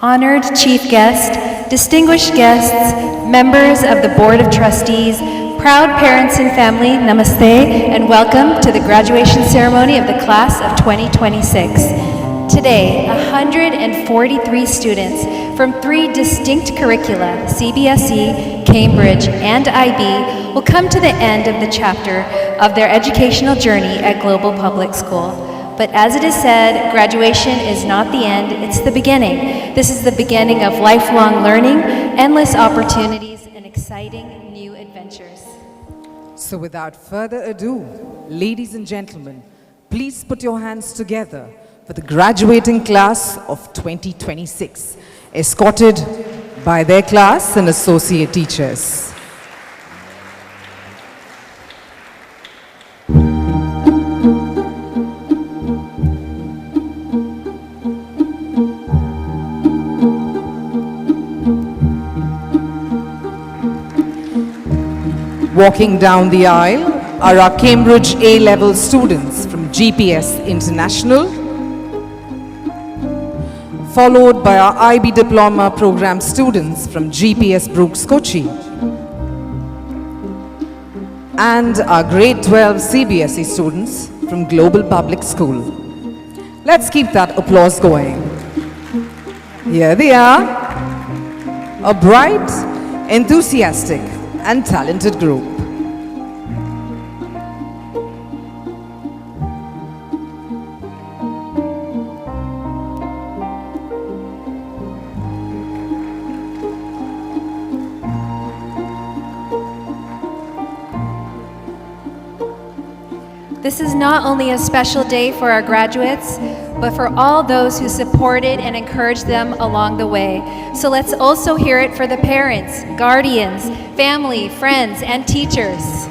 Honored Chief Guest, distinguished guests, members of the Board of Trustees, proud parents and family, namaste, and welcome to the graduation ceremony of the class of 2026. Today, 143 students from 3 distinct curricula, CBSE, Cambridge, and IB, will come to the end of the chapter of their educational journey at Global Public School. But as it is said, graduation is not the end, it's the beginning. This is the beginning of lifelong learning, endless opportunities, and exciting new adventures. So without further ado, ladies and gentlemen, please put your hands together for the graduating class of 2026, escorted by their class and associate teachers. Walking down the aisle are our Cambridge A-level students from GPS International, followed by our IB Diploma Program students from GPS Brooks Kochi, and our Grade 12 CBSE students from Global Public School. Let's keep that applause going. Here they are, a bright, enthusiastic, and talented group. This is not only a special day for our graduates, but for all those who supported and encouraged them along the way. So let's also hear it for the parents, guardians, family, friends, and teachers.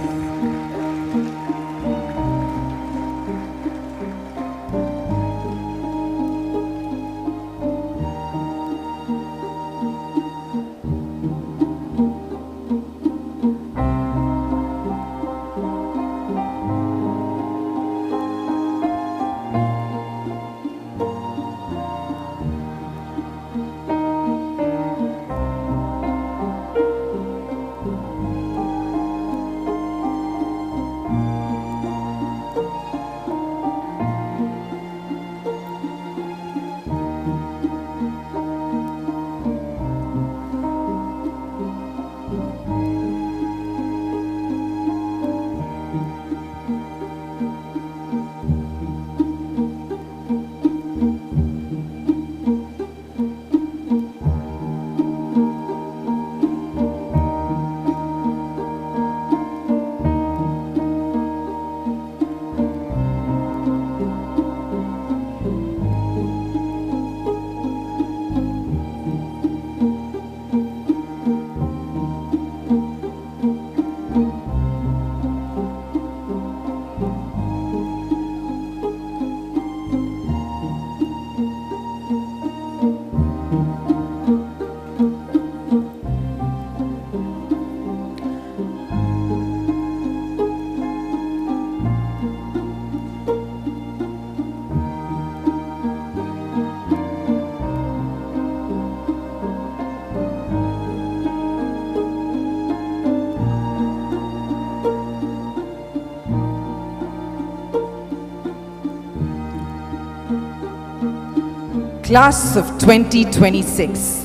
Class of 2026,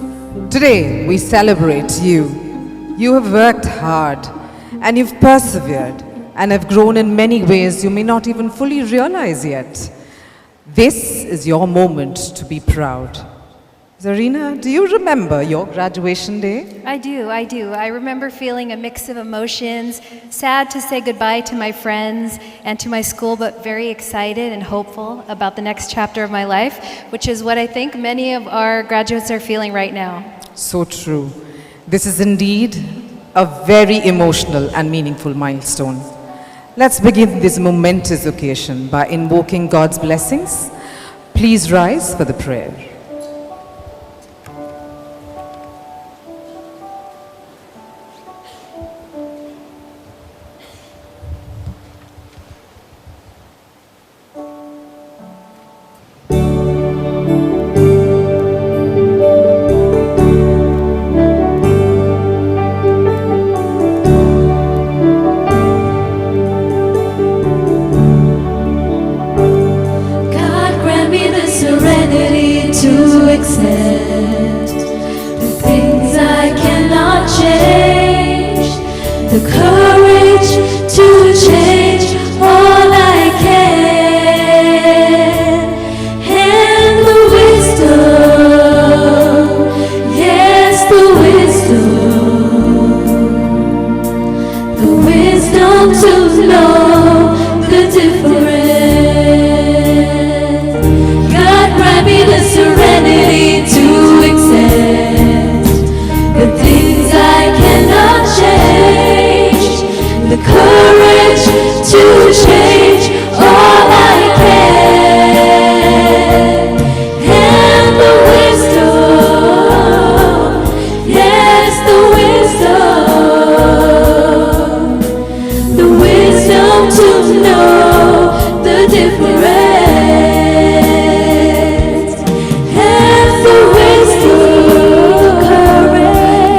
today we celebrate you. You have worked hard and you've persevered and have grown in many ways you may not even fully realize yet. This is your moment to be proud. Zarina, do you remember your graduation day? I do. I remember feeling a mix of emotions, sad to say goodbye to my friends and to my school, but very excited and hopeful about the next chapter of my life, which is what I think many of our graduates are feeling right now. So true. This is indeed a very emotional and meaningful milestone. Let's begin this momentous occasion by invoking God's blessings. Please rise for the prayer. the courage to change all I can, and the wisdom, yes, the wisdom to know the difference. God grant me the serenity to accept the things I cannot change, the courage to change all I can, and the wisdom, yes, the wisdom to know the difference, and the wisdom,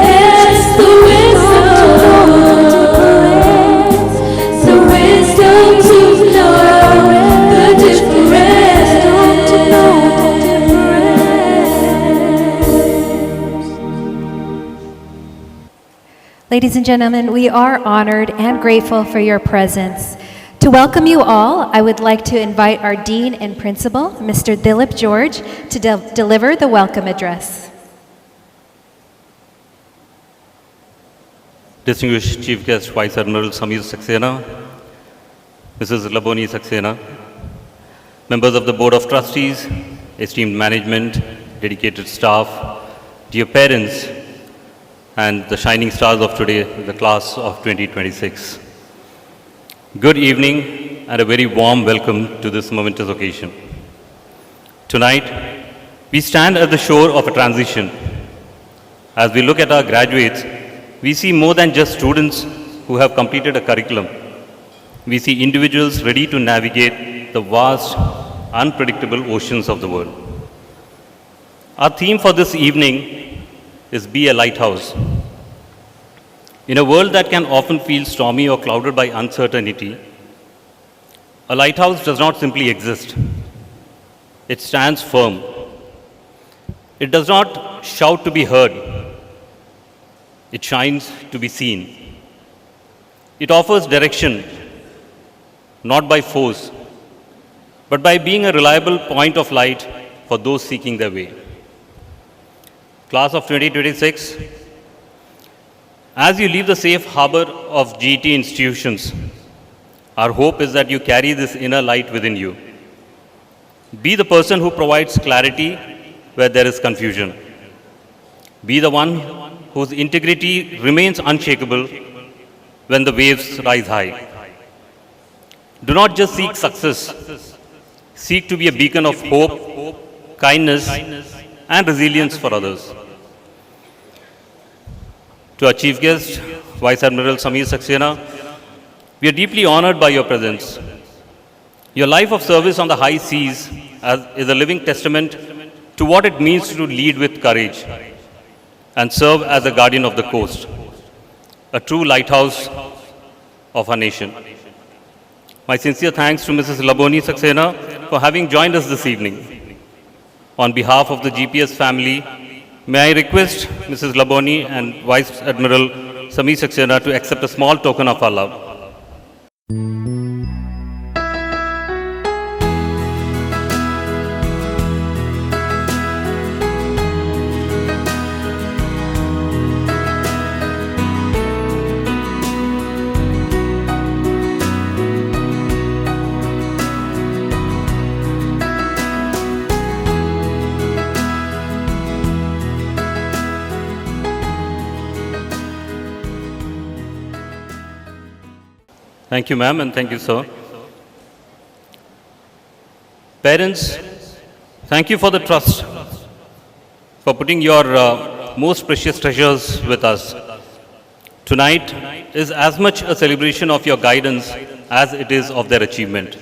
yes, the wisdom to know the difference. Ladies and gentlemen, we are honored and grateful for your presence. To welcome you all, I would like to invite our Dean and Principal, Mr. Dilip George, to deliver the welcome address. Distinguished Chief Guest Vice Admiral Samir Saxena, Mrs. Laboni Saxena, members of the Board of Trustees, esteemed management, dedicated staff, dear parents, and the shining stars of today, the class of 2026. Good evening and a very warm welcome to this momentous occasion. Tonight, we stand at the shore of a transition. As we look at our graduates, we see more than just students who have completed a curriculum. We see individuals ready to navigate the vast, unpredictable oceans of the world. Our theme for this evening is Be a Lighthouse. In a world that can often feel stormy or clouded by uncertainty, a lighthouse does not simply exist. It stands firm. It does not shout to be heard. It shines to be seen. It offers direction, not by force, but by being a reliable point of light for those seeking their way. Class of 2026, as you leave the safe harbor of GT institutions, our hope is that you carry this inner light within you. Be the person who provides clarity where there is confusion. Be the one whose integrity remains unshakable when the waves rise high. Do not just seek success. Seek to be a beacon of hope, kindness, and resilience for others. To our Chief Guest, Vice Admiral Samir Saxena, we are deeply honored by your presence. Your life of service on the high seas is a living testament to what it means to lead with courage and serve as a guardian of the coast, a true lighthouse of our nation. My sincere thanks to Mrs. Laboni Saxena for having joined us this evening. On behalf of the GPS family, may I request Mrs. Laboni and Vice Admiral Samir Saxena to accept a small token of our love. Thank you, ma'am, and thank you, sir. Parents, thank you for the trust, for putting your most precious treasures with us. Tonight is as much a celebration of your guidance as it is of their achievement.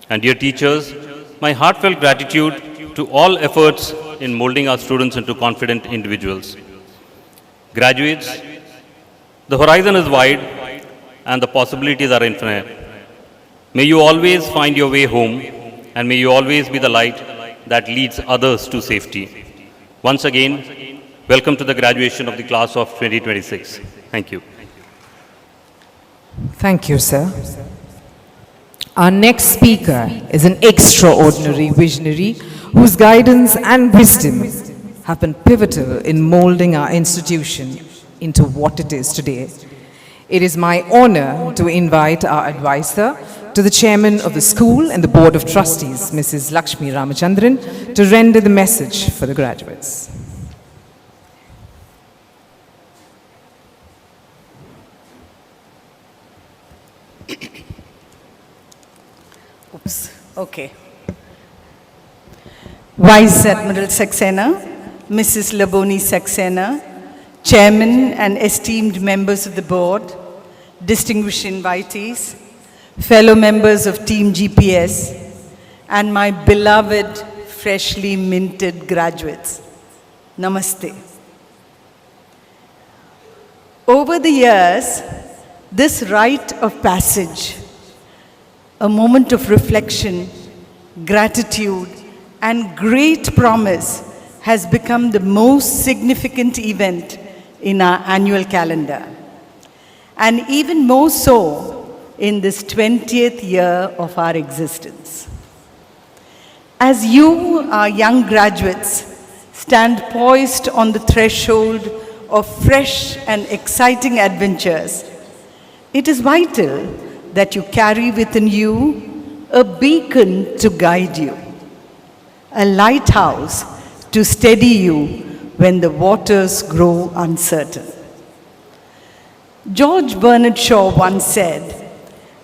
And dear teachers, my heartfelt gratitude to all efforts in molding our students into confident individuals. Graduates, the horizon is wide and the possibilities are infinite. May you always find your way home, and may you always be the light that leads others to safety. Once again, welcome to the graduation of the class of 2026. Thank you. Thank you, sir. Our next speaker is an extraordinary visionary whose guidance and wisdom have been pivotal in molding our institution into what it is today. It is my honor to invite our advisor to the chairman of the school and the board of trustees, Mrs. Lakshmi Ramachandran, to render the message for the graduates. Okay. Vice Admiral Saxena, Mrs. Laboni Saxena, Chairman and esteemed members of the board, distinguished invitees, fellow members of Team GPS, and my beloved, freshly minted graduates. Namaste. Over the years, this rite of passage, a moment of reflection, gratitude, and great promise has become the most significant event in our annual calendar. And even more so in this 20th year of our existence. As you, our young graduates, stand poised on the threshold of fresh and exciting adventures, it is vital that you carry within you a beacon to guide you, a lighthouse to steady you when the waters grow uncertain. George Bernard Shaw once said,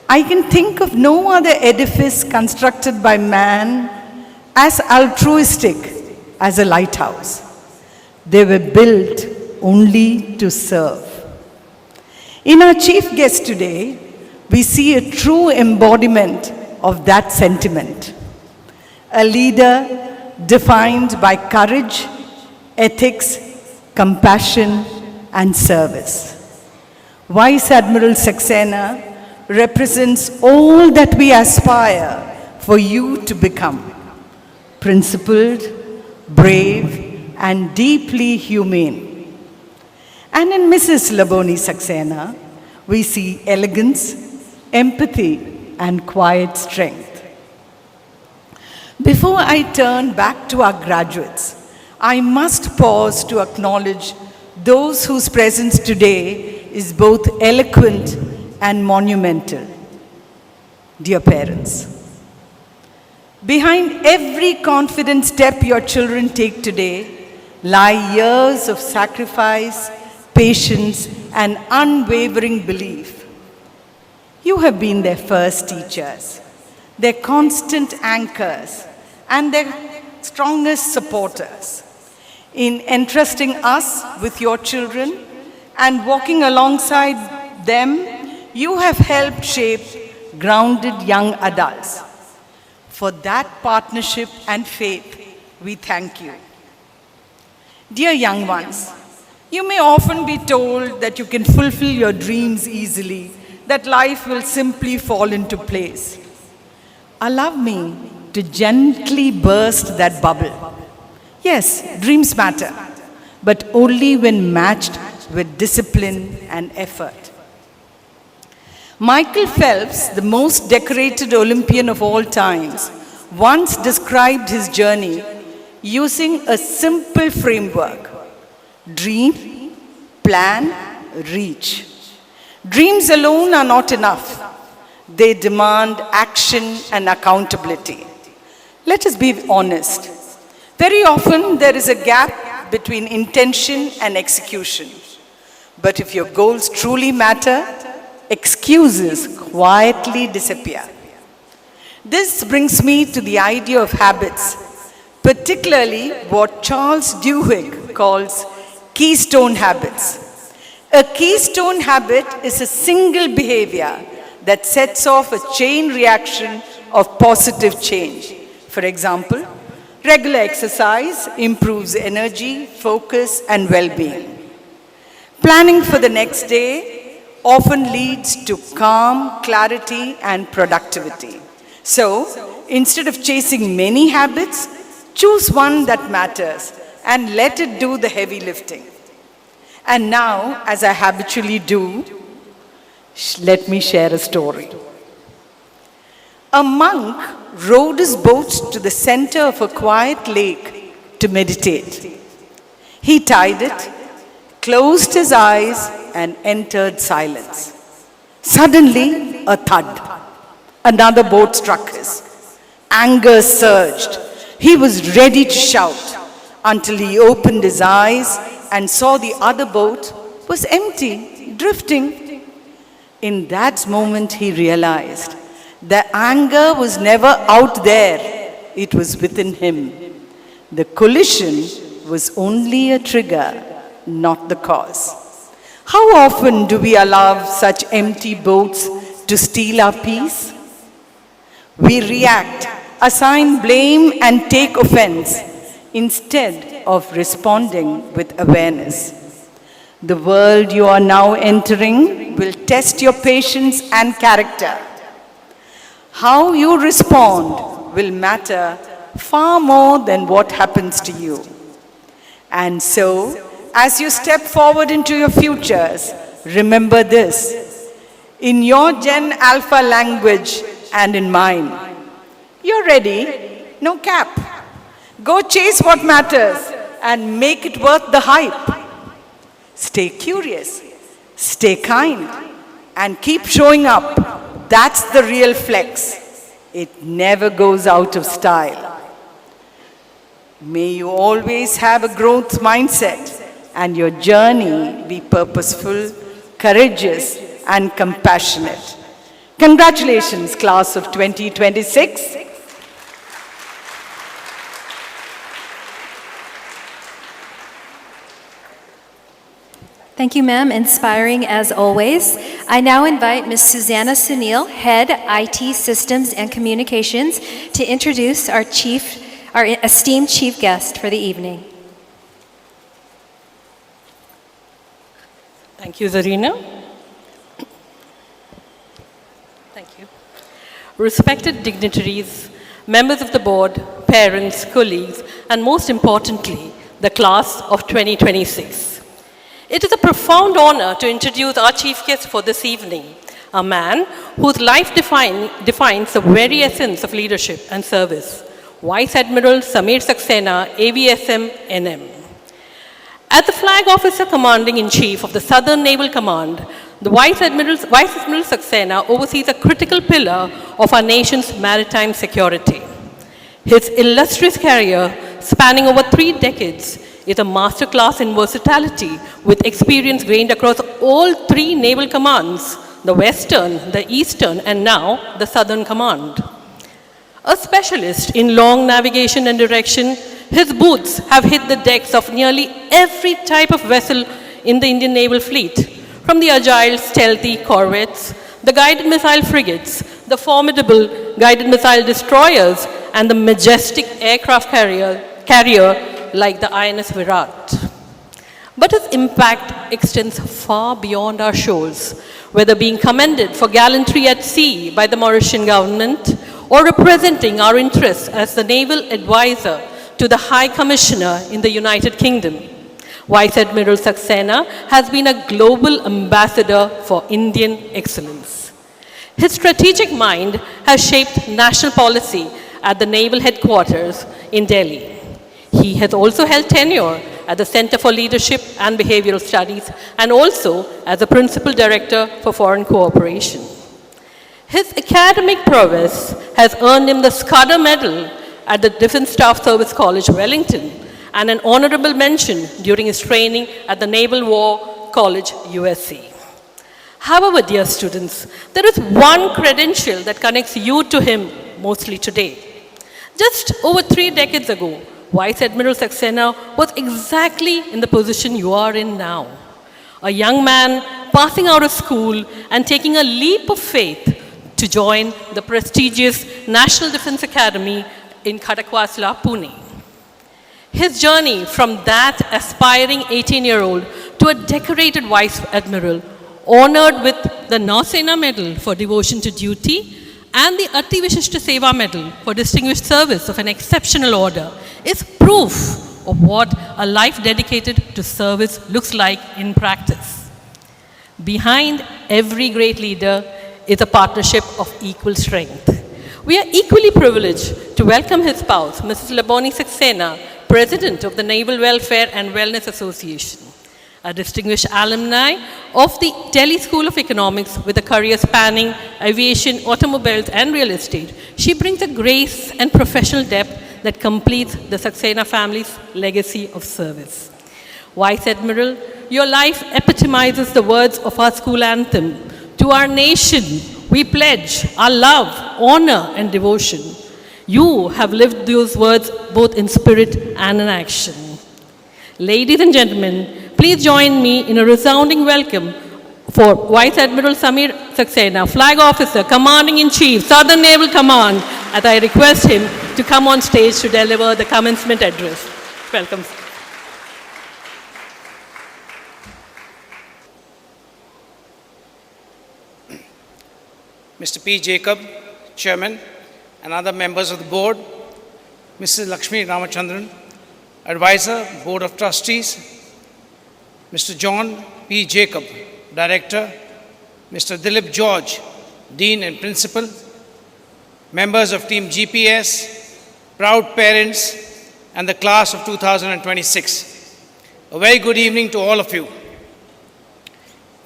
"I can think of no other edifice constructed by man as altruistic as a lighthouse. They were built only to serve." In our chief guest today, we see a true embodiment of that sentiment. A leader defined by courage, ethics, compassion, and service. Vice Admiral Saxena represents all that we aspire for you to become: principled, brave, and deeply humane. And in Mrs. Laboni Saxena, we see elegance, empathy, and quiet strength. Before I turn back to our graduates, I must pause to acknowledge those whose presence today is both eloquent and monumental. Dear parents, behind every confident step your children take today lie years of sacrifice, patience, and unwavering belief. You have been their first teachers, their constant anchors, and their strongest supporters. In entrusting us with your children and walking alongside them, you have helped shape grounded young adults. For that partnership and faith, we thank you. Dear young ones, you may often be told that you can fulfill your dreams easily, that life will simply fall into place. Allow me to gently burst that bubble. Yes, dreams matter, but only when matched with discipline and effort. Michael Phelps, the most decorated Olympian of all times, once described his journey using a simple framework: dream, plan, reach. Dreams alone are not enough. They demand action and accountability. Let us be honest. Very often there is a gap between intention and execution. But if your goals truly matter, excuses quietly disappear. This brings me to the idea of habits, particularly what Charles Duhigg calls keystone habits. A keystone habit is a single behavior that sets off a chain reaction of positive change. For example, regular exercise improves energy, focus, and well-being. Planning for the next day often leads to calm, clarity, and productivity. So, instead of chasing many habits, choose one that matters and let it do the heavy lifting. And now, as I habitually do, Let me share a story. A monk rowed his boat to the center of a quiet lake to meditate. He tied it, closed his eyes, and entered silence. Suddenly, a thud. Another boat struck his. Anger surged. He was ready to shout until he opened his eyes and saw the other boat was empty, drifting. In that moment, he realized the anger was never out there, it was within him. The collision was only a trigger, not the cause. How often do we allow such empty boats to steal our peace? We react, assign blame, and take offense instead of responding with awareness. The world you are now entering will test your patience and character. How you respond will matter far more than what happens to you. And so, as you step forward into your futures, remember this. In your Gen Alpha language and in mine, you're ready, no cap. Go chase what matters and make it worth the hype. Stay curious, stay kind, and keep showing up. That's the real flex. It never goes out of style. May you always have a growth mindset and your journey be purposeful, courageous, and compassionate. Congratulations, class of 2026. Thank you, ma'am. Inspiring as always. I now invite Ms. Susanna Sunil, Head IT Systems and Communications, to introduce our esteemed chief guest for the evening. Thank you, Zarina. Thank you. Respected dignitaries, members of the board, parents, colleagues, and most importantly, the class of 2026. It is a profound honor to introduce our chief guest for this evening, a man whose life defines the very essence of leadership and service, Vice Admiral Samir Saxena, AVSM NM. As the Flag Officer Commanding-in-Chief of the Southern Naval Command, the Vice Admiral Saxena oversees a critical pillar of our nation's maritime security. His illustrious career, spanning over 3 decades, is a masterclass in versatility with experience gained across all 3 naval commands, the Western, the Eastern, and now the Southern Command. A specialist in long navigation and direction, his boots have hit the decks of nearly every type of vessel in the Indian Naval Fleet, from the agile, stealthy corvettes, the guided missile frigates, the formidable guided missile destroyers, and the majestic aircraft carrier like the INS Virat. But his impact extends far beyond our shores, whether being commended for gallantry at sea by the Mauritian government or representing our interests as the naval advisor to the High Commissioner in the United Kingdom. Vice Admiral Saxena has been a global ambassador for Indian excellence. His strategic mind has shaped national policy at the Naval Headquarters in Delhi. He has also held tenure at the Center for Leadership and Behavioral Studies and also as a Principal Director for Foreign Cooperation. His academic prowess has earned him the Scudder Medal at the Defense Staff Service College, Wellington, and an honorable mention during his training at the Naval War College, USC. However, dear students, there is one credential that connects you to him mostly today. Just over 3 decades ago, Vice Admiral Saxena was exactly in the position you are in now. A young man passing out of school and taking a leap of faith to join the prestigious National Defense Academy in Khadakwasla, Pune. His journey from that aspiring 18-year-old to a decorated Vice Admiral, honored with the Nausena Medal for devotion to duty and the Ati Vishishta Seva Medal for distinguished service of an exceptional order, is proof of what a life dedicated to service looks like in practice. Behind every great leader is a partnership of equal strength. We are equally privileged to welcome his spouse, Mrs. Laboni Saxena, President of the Naval Welfare and Wellness Association. A distinguished alumni of the Delhi School of Economics with a career spanning aviation, automobiles, and real estate, she brings a grace and professional depth that completes the Saxena family's legacy of service. Vice Admiral, your life epitomizes the words of our school anthem. To our nation, we pledge our love, honor, and devotion. You have lived those words both in spirit and in action. Ladies and gentlemen, please join me in a resounding welcome for Vice Admiral Samir Saxena, Flag Officer, Commanding-in-Chief, Southern Naval Command, as I request him to come on stage to deliver the commencement address. Welcome. Mr. P. Jacob, Chairman, and other members of the board, Mrs. Lakshmi Ramachandran, Advisor, Board of Trustees, Mr. John P. Jacob, Director, Mr. Dilip George, Dean and Principal, members of Team GPS, proud parents, and the class of 2026. A very good evening to all of you.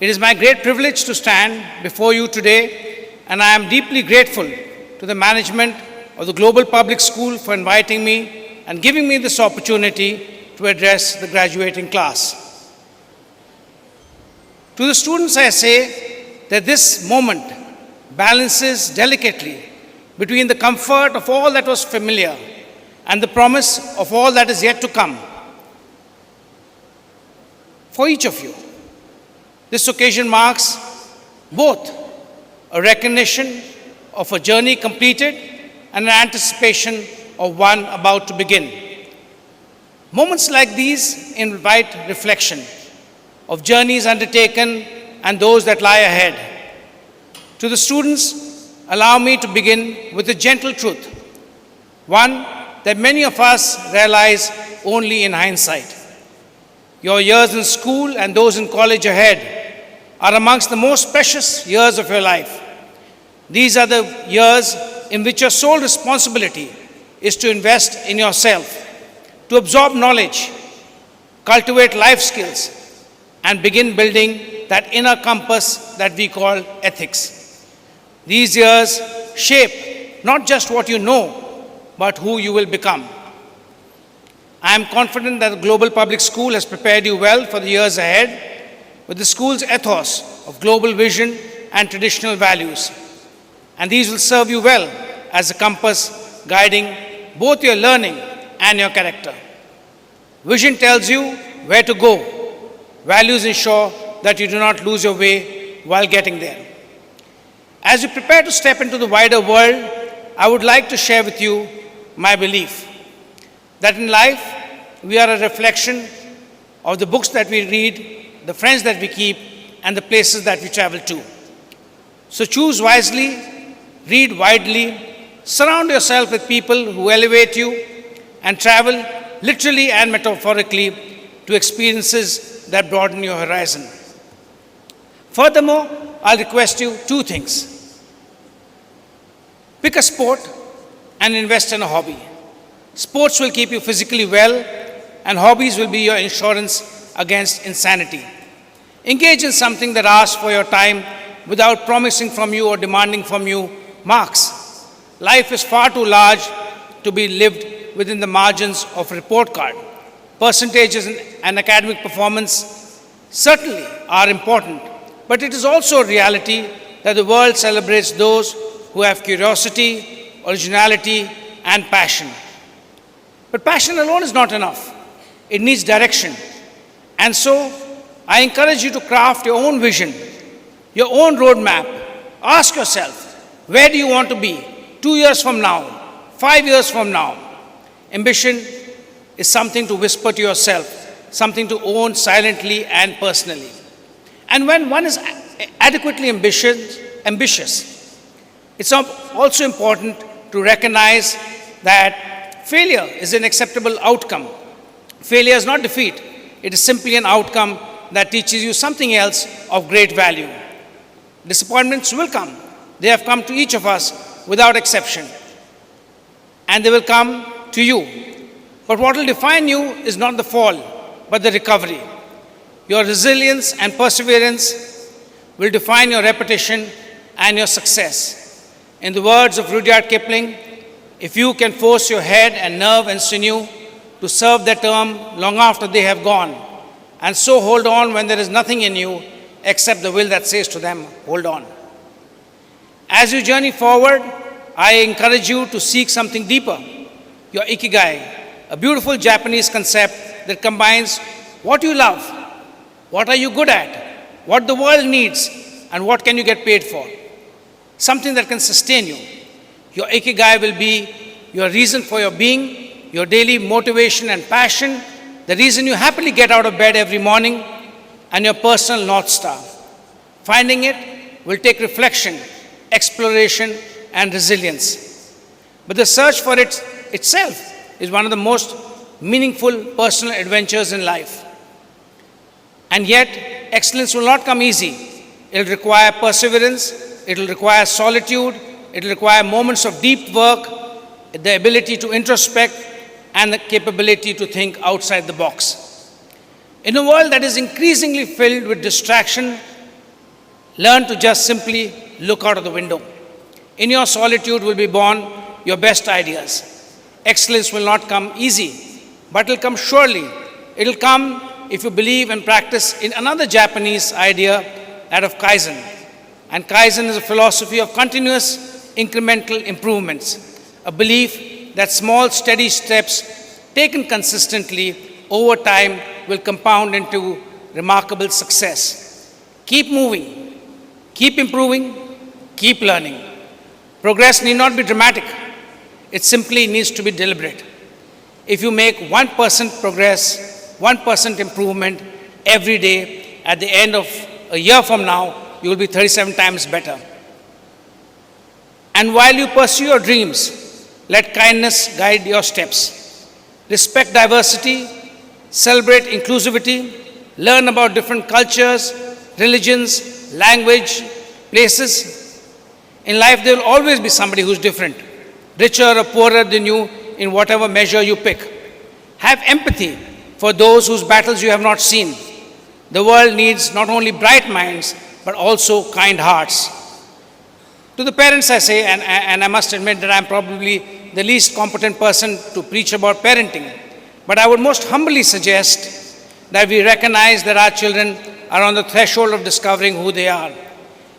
It is my great privilege to stand before you today, and I am deeply grateful to the management of the Global Public School for inviting me and giving me this opportunity to address the graduating class. To the students, I say that this moment balances delicately between the comfort of all that was familiar and the promise of all that is yet to come. For each of you, this occasion marks both a recognition of a journey completed and an anticipation of one about to begin. Moments like these invite reflection of journeys undertaken and those that lie ahead. To the students, allow me to begin with a gentle truth, one that many of us realize only in hindsight. Your years in school and those in college ahead are amongst the most precious years of your life. These are the years in which your sole responsibility is to invest in yourself, to absorb knowledge, cultivate life skills, and begin building that inner compass that we call ethics. These years shape not just what you know, but who you will become. I am confident that the Global Public School has prepared you well for the years ahead with the school's ethos of global vision and traditional values. And these will serve you well as a compass guiding both your learning and your character. Vision tells you where to go. Values ensure that you do not lose your way while getting there. As you prepare to step into the wider world, I would like to share with you my belief that in life, we are a reflection of the books that we read, the friends that we keep, and the places that we travel to. So choose wisely, read widely, surround yourself with people who elevate you, and travel literally and metaphorically to experiences that broaden your horizon. Furthermore, I'll request you two things. Pick a sport and invest in a hobby. Sports will keep you physically well, and hobbies will be your insurance against insanity. Engage in something that asks for your time without promising from you or demanding from you marks. Life is far too large to be lived within the margins of a report card. Percentages and academic performance certainly are important, but it is also a reality that the world celebrates those who have curiosity, originality, and passion. But passion alone is not enough. It needs direction. And so, I encourage you to craft your own vision, your own roadmap. Ask yourself, where do you want to be 2 years from now, 5 years from now? Ambition is something to whisper to yourself, something to own silently and personally. And when one is adequately ambitious, it's also important to recognize that failure is an acceptable outcome. Failure is not defeat. It is simply an outcome that teaches you something else of great value. Disappointments will come. They have come to each of us without exception. And they will come to you. But what will define you is not the fall, but the recovery. Your resilience and perseverance will define your reputation and your success. In the words of Rudyard Kipling, if you can force your head and nerve and sinew to serve their term long after they have gone, and so hold on when there is nothing in you except the will that says to them, hold on. As you journey forward, I encourage you to seek something deeper, your ikigai, a beautiful Japanese concept that combines what you love, what are you good at, what the world needs, and what can you get paid for. Something that can sustain you. Your ikigai will be your reason for your being, your daily motivation and passion, the reason you happily get out of bed every morning, and your personal North Star. Finding it will take reflection, exploration, and resilience. But the search for it itself is one of the most meaningful personal adventures in life. And yet, excellence will not come easy. It will require perseverance, it will require solitude, it will require moments of deep work, the ability to introspect, and the capability to think outside the box. In a world that is increasingly filled with distraction, learn to just simply look out of the window. In your solitude will be born your best ideas. Excellence will not come easy, but it will come surely. It will come if you believe and practice in another Japanese idea, that of Kaizen. And Kaizen is a philosophy of continuous incremental improvements, a belief that small steady steps taken consistently over time will compound into remarkable success. Keep moving, keep improving, keep learning. Progress need not be dramatic. It simply needs to be deliberate. If you make 1% progress, 1% improvement every day, at the end of a year from now, you will be 37 times better. And while you pursue your dreams, let kindness guide your steps. Respect diversity, celebrate inclusivity, learn about different cultures, religions, language, places. In life, there will always be somebody who's different, richer or poorer than you in whatever measure you pick. Have empathy for those whose battles you have not seen. The world needs not only bright minds, but also kind hearts. To the parents I say, and I must admit that I'm probably the least competent person to preach about parenting, but I would most humbly suggest that we recognize that our children are on the threshold of discovering who they are.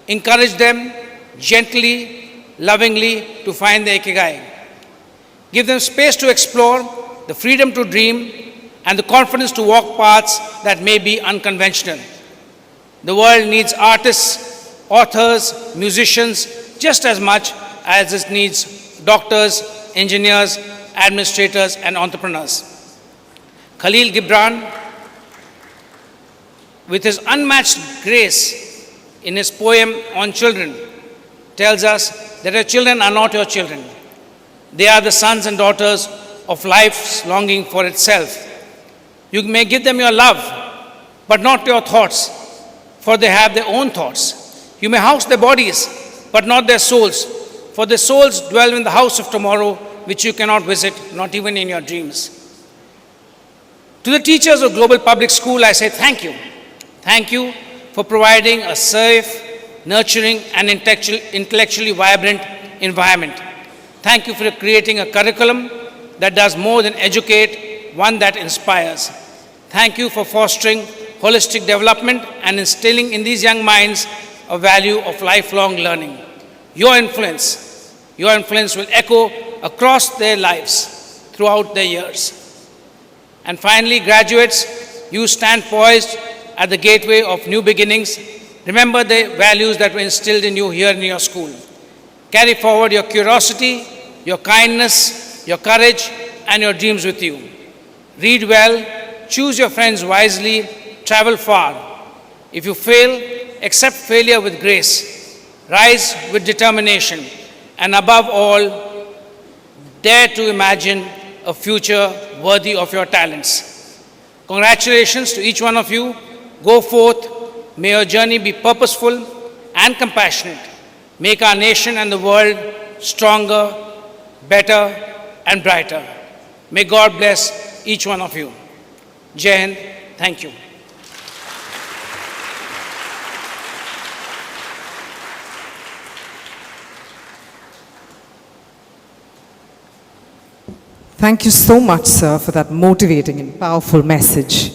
Encourage them gently, lovingly to find their ikigai. Give them space to explore, the freedom to dream, and the confidence to walk paths that may be unconventional. The world needs artists, authors, musicians just as much as it needs doctors, engineers, administrators, and entrepreneurs. Khalil Gibran, with his unmatched grace in his poem on children, tells us that your children are not your children. They are the sons and daughters of life's longing for itself. You may give them your love, but not your thoughts, for they have their own thoughts. You may house their bodies, but not their souls, for their souls dwell in the house of tomorrow, which you cannot visit, not even in your dreams. To the teachers of Global Public School, I say thank you. Thank you for providing a safe, nurturing, and intellectually vibrant environment. Thank you for creating a curriculum that does more than educate, one that inspires. Thank you for fostering holistic development and instilling in these young minds a value of lifelong learning. Your influence will echo across their lives throughout their years. And finally, graduates, you stand poised at the gateway of new beginnings. Remember the values that were instilled in you here in your school. Carry forward your curiosity, your kindness, your courage, and your dreams with you. Read well, choose your friends wisely, travel far. If you fail, accept failure with grace. Rise with determination, and above all, dare to imagine a future worthy of your talents. Congratulations to each one of you. Go forth. May your journey be purposeful and compassionate make our nation and the world stronger, better, and brighter. May God bless each one of you. Jai Hind. Thank you. Thank you so much, sir, for that motivating and powerful message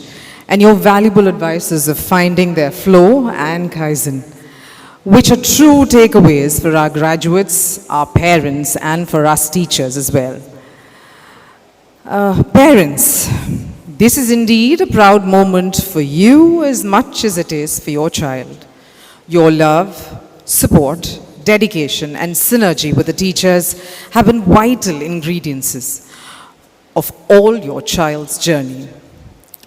and your valuable advices of finding their flow and kaizen, which are true takeaways for our graduates, our parents, and for us teachers as well. Parents, this is indeed a proud moment for you as much as it is for your child. Your love, support, dedication, and synergy with the teachers have been vital ingredients of all your child's journey.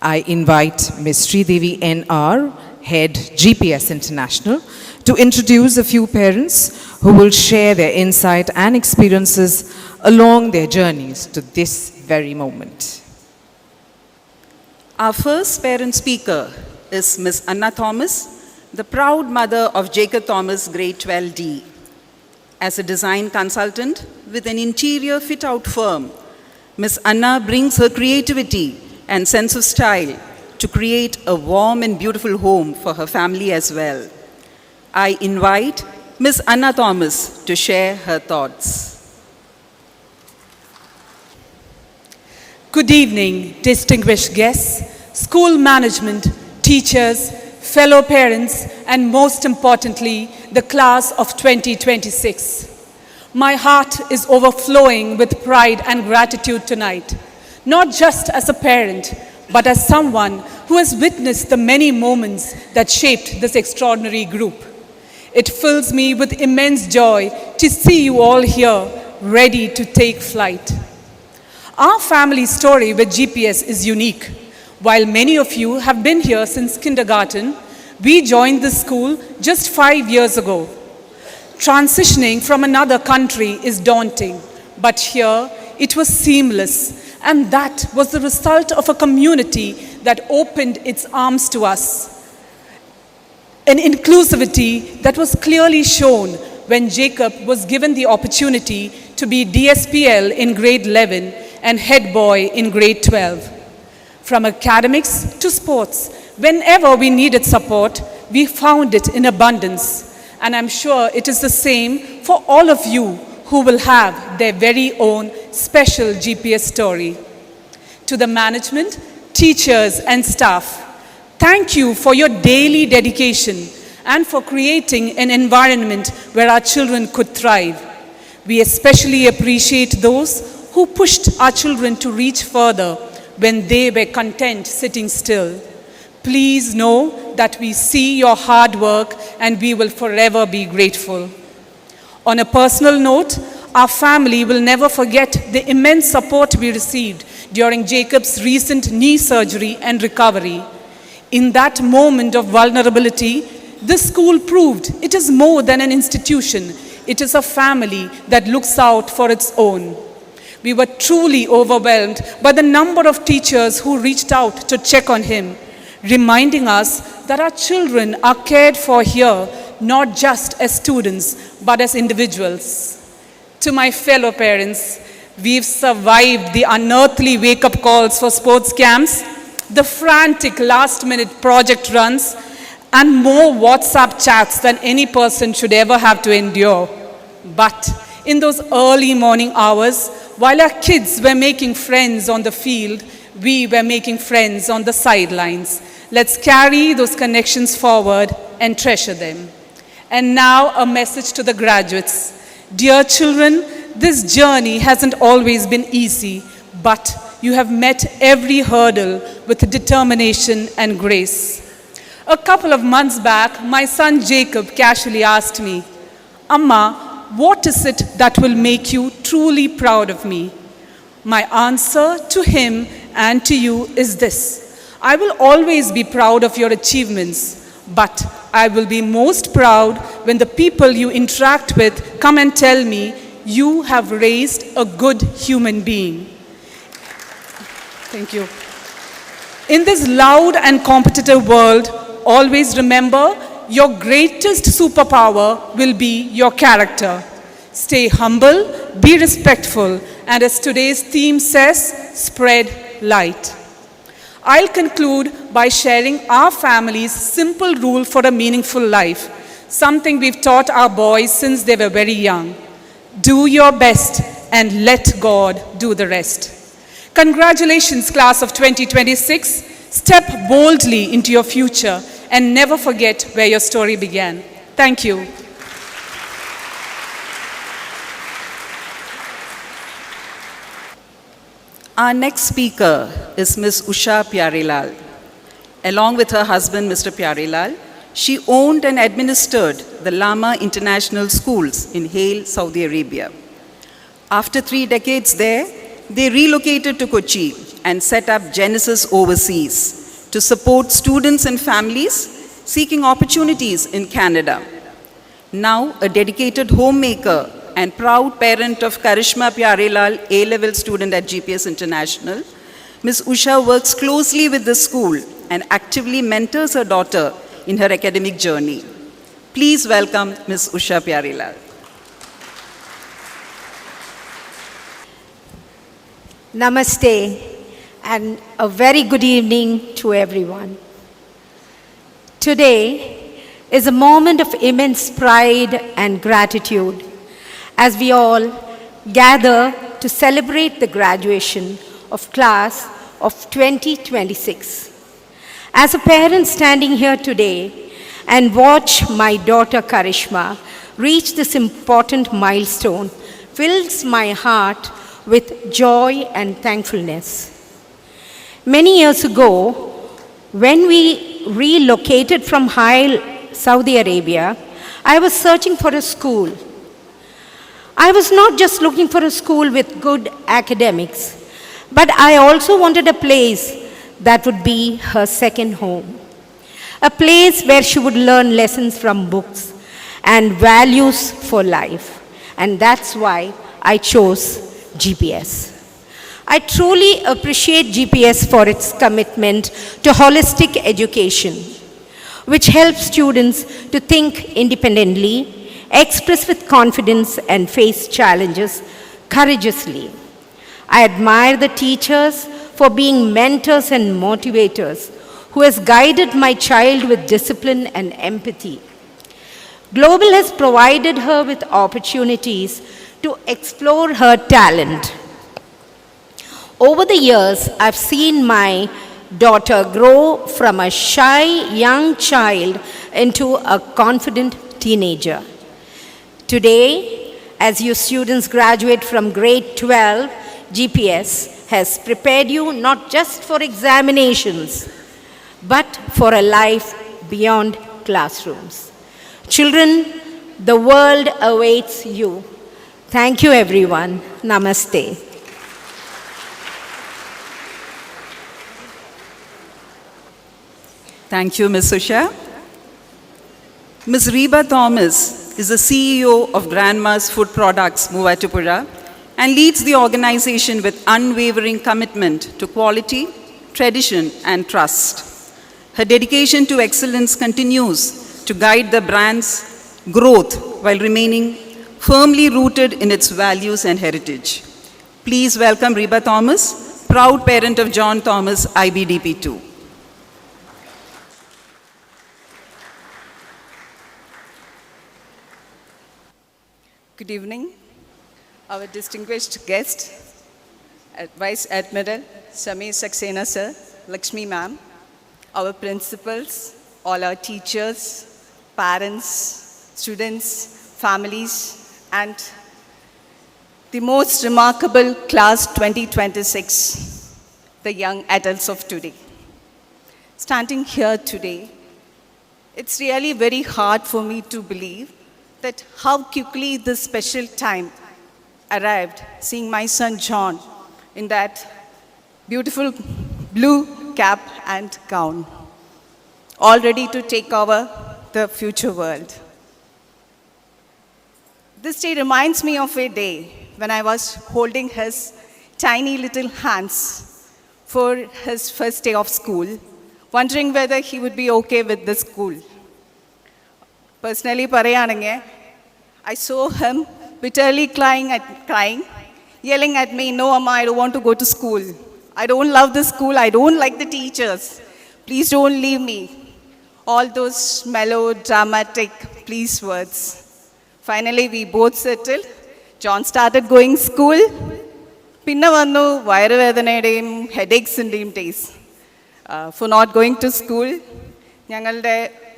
I invite Ms. Sridevi N.R., Head GPS International, to introduce a few parents who will share their insight and experiences along their journeys to this very moment. Our first parent speaker is Ms. Anna Thomas, the proud mother of Jacob Thomas, Grade 12D. As a design consultant with an interior fit-out firm, Ms. Anna brings her creativity and sense of style to create a warm and beautiful home for her family as well. I invite Ms. Anna Thomas to share her thoughts. Good evening, distinguished guests, school management, teachers, fellow parents, and most importantly, the class of 2026. My heart is overflowing with pride and gratitude tonight, not just as a parent, but as someone who has witnessed the many moments that shaped this extraordinary group. It fills me with immense joy to see you all here, ready to take flight. Our family story with GPS is unique. While many of you have been here since kindergarten, we joined this school just 5 years ago. Transitioning from another country is daunting, but here it was seamless, and that was the result of a community that opened its arms to us. An inclusivity that was clearly shown when Jacob was given the opportunity to be DSPL in grade 11 and head boy in grade 12. From academics to sports, whenever we needed support, we found it in abundance. And I'm sure it is the same for all of you who will have their very own special GPS story. To the management, teachers, and staff, thank you for your daily dedication and for creating an environment where our children could thrive. We especially appreciate those who pushed our children to reach further when they were content sitting still. Please know that we see your hard work and we will forever be grateful. On a personal note, our family will never forget the immense support we received during Jacob's recent knee surgery and recovery. In that moment of vulnerability, this school proved it is more than an institution. It is a family that looks out for its own. We were truly overwhelmed by the number of teachers who reached out to check on him, reminding us that our children are cared for here, not just as students, but as individuals. To my fellow parents, we've survived the unearthly wake-up calls for sports camps, the frantic last-minute project runs, and more WhatsApp chats than any person should ever have to endure. But in those early morning hours, while our kids were making friends on the field, we were making friends on the sidelines. Let's carry those connections forward and treasure them. And now a message to the graduates. Dear children, this journey hasn't always been easy, but you have met every hurdle with determination and grace. A couple of months back, my son Jacob casually asked me, "Amma, what is it that will make you truly proud of me?" My answer to him and to you is this: I will always be proud of your achievements, but I will be most proud when the people you interact with come and tell me you have raised a good human being. Thank you. In this loud and competitive world, always remember your greatest superpower will be your character. Stay humble, be respectful, and as today's theme says, spread light. I'll conclude by sharing our family's simple rule for a meaningful life, something we've taught our boys since they were very young. Do your best and let God do the rest. Congratulations, class of 2026. Step boldly into your future and never forget where your story began. Thank you. Our next speaker is Ms. Usha Pyarelal. Along with her husband, Mr. Pyarelal, she owned and administered the Lama International Schools in Hale, Saudi Arabia. After 3 decades there, they relocated to Kochi and set up Genesis Overseas to support students and families seeking opportunities in Canada. Now a dedicated homemaker and proud parent of Karishma Pyarelal, A-level student at GPS International, Ms. Usha works closely with the school and actively mentors her daughter in her academic journey. Please welcome Ms. Usha Pyarelal. Namaste and a very good evening to everyone. Today is a moment of immense pride and gratitude as we all gather to celebrate the graduation of class of 2026. As a parent standing here today and watch my daughter Karishma reach this important milestone fills my heart with joy and thankfulness. Many years ago, when we relocated from Hale, Saudi Arabia, I was searching for a school. I was not just looking for a school with good academics, but I also wanted a place that would be her second home. A place where she would learn lessons from books and values for life. And that's why I chose GPS. I truly appreciate GPS for its commitment to holistic education, which helps students to think independently, express with confidence, and face challenges courageously. I admire the teachers for being mentors and motivators who has guided my child with discipline and empathy. Global has provided her with opportunities to explore her talent. Over the years, I've seen my daughter grow from a shy young child into a confident teenager. Today, as you students graduate from grade 12, GPS has prepared you not just for examinations, but for a life beyond classrooms. Children, the world awaits you. Thank you, everyone. Namaste. Thank you, Ms. Usha. Ms. Reba Thomas is the CEO of Grandma's Food Products, Muvatupura, and leads the organization with unwavering commitment to quality, tradition, and trust. Her dedication to excellence continues to guide the brand's growth while remaining firmly rooted in its values and heritage. Please welcome Reba Thomas, proud parent of John Thomas, IBDP2. Good evening. Our distinguished guest, Vice Admiral Samir Saxena sir, Lakshmi ma'am, our principals, all our teachers, parents, students, families, and the most remarkable class 2026, the young adults of today. Standing here today, it's really very hard for me to believe that how quickly this special time arrived, seeing my son John in that beautiful blue cap and gown, all ready to take over the future world. This day reminds me of a day when I was holding his tiny little hands for his first day of school, wondering whether he would be okay with the school. Personally, I saw him bitterly crying, yelling at me, "No, Amma, I don't want to go to school. I don't love the school. I don't like the teachers. Please don't leave me." All those melodramatic please words. Finally, we both settled. John started going school. Pinna vannu vayruvedanayudeyum headaches-indeyum days. For not going to school, ഞങ്ങളുടെ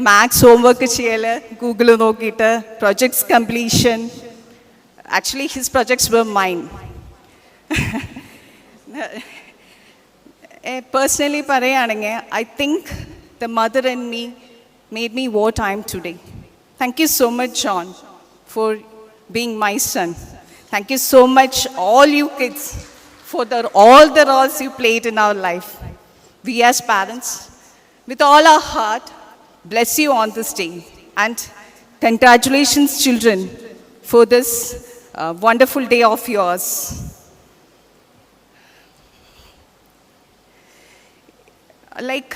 maths homework ചെയ്യൽ Google നോക്കിയിട്ട് projects completion. Actually his projects were mine. Personally പറയുകയാണെങ്കിൽ I think the mother in me made me what I am today. Thank you so much, John, for being my son. Thank you so much, all you kids, for all the roles you played in our life. We as parents, with all our heart, bless you on this day. And congratulations, children, for this wonderful day of yours. Like,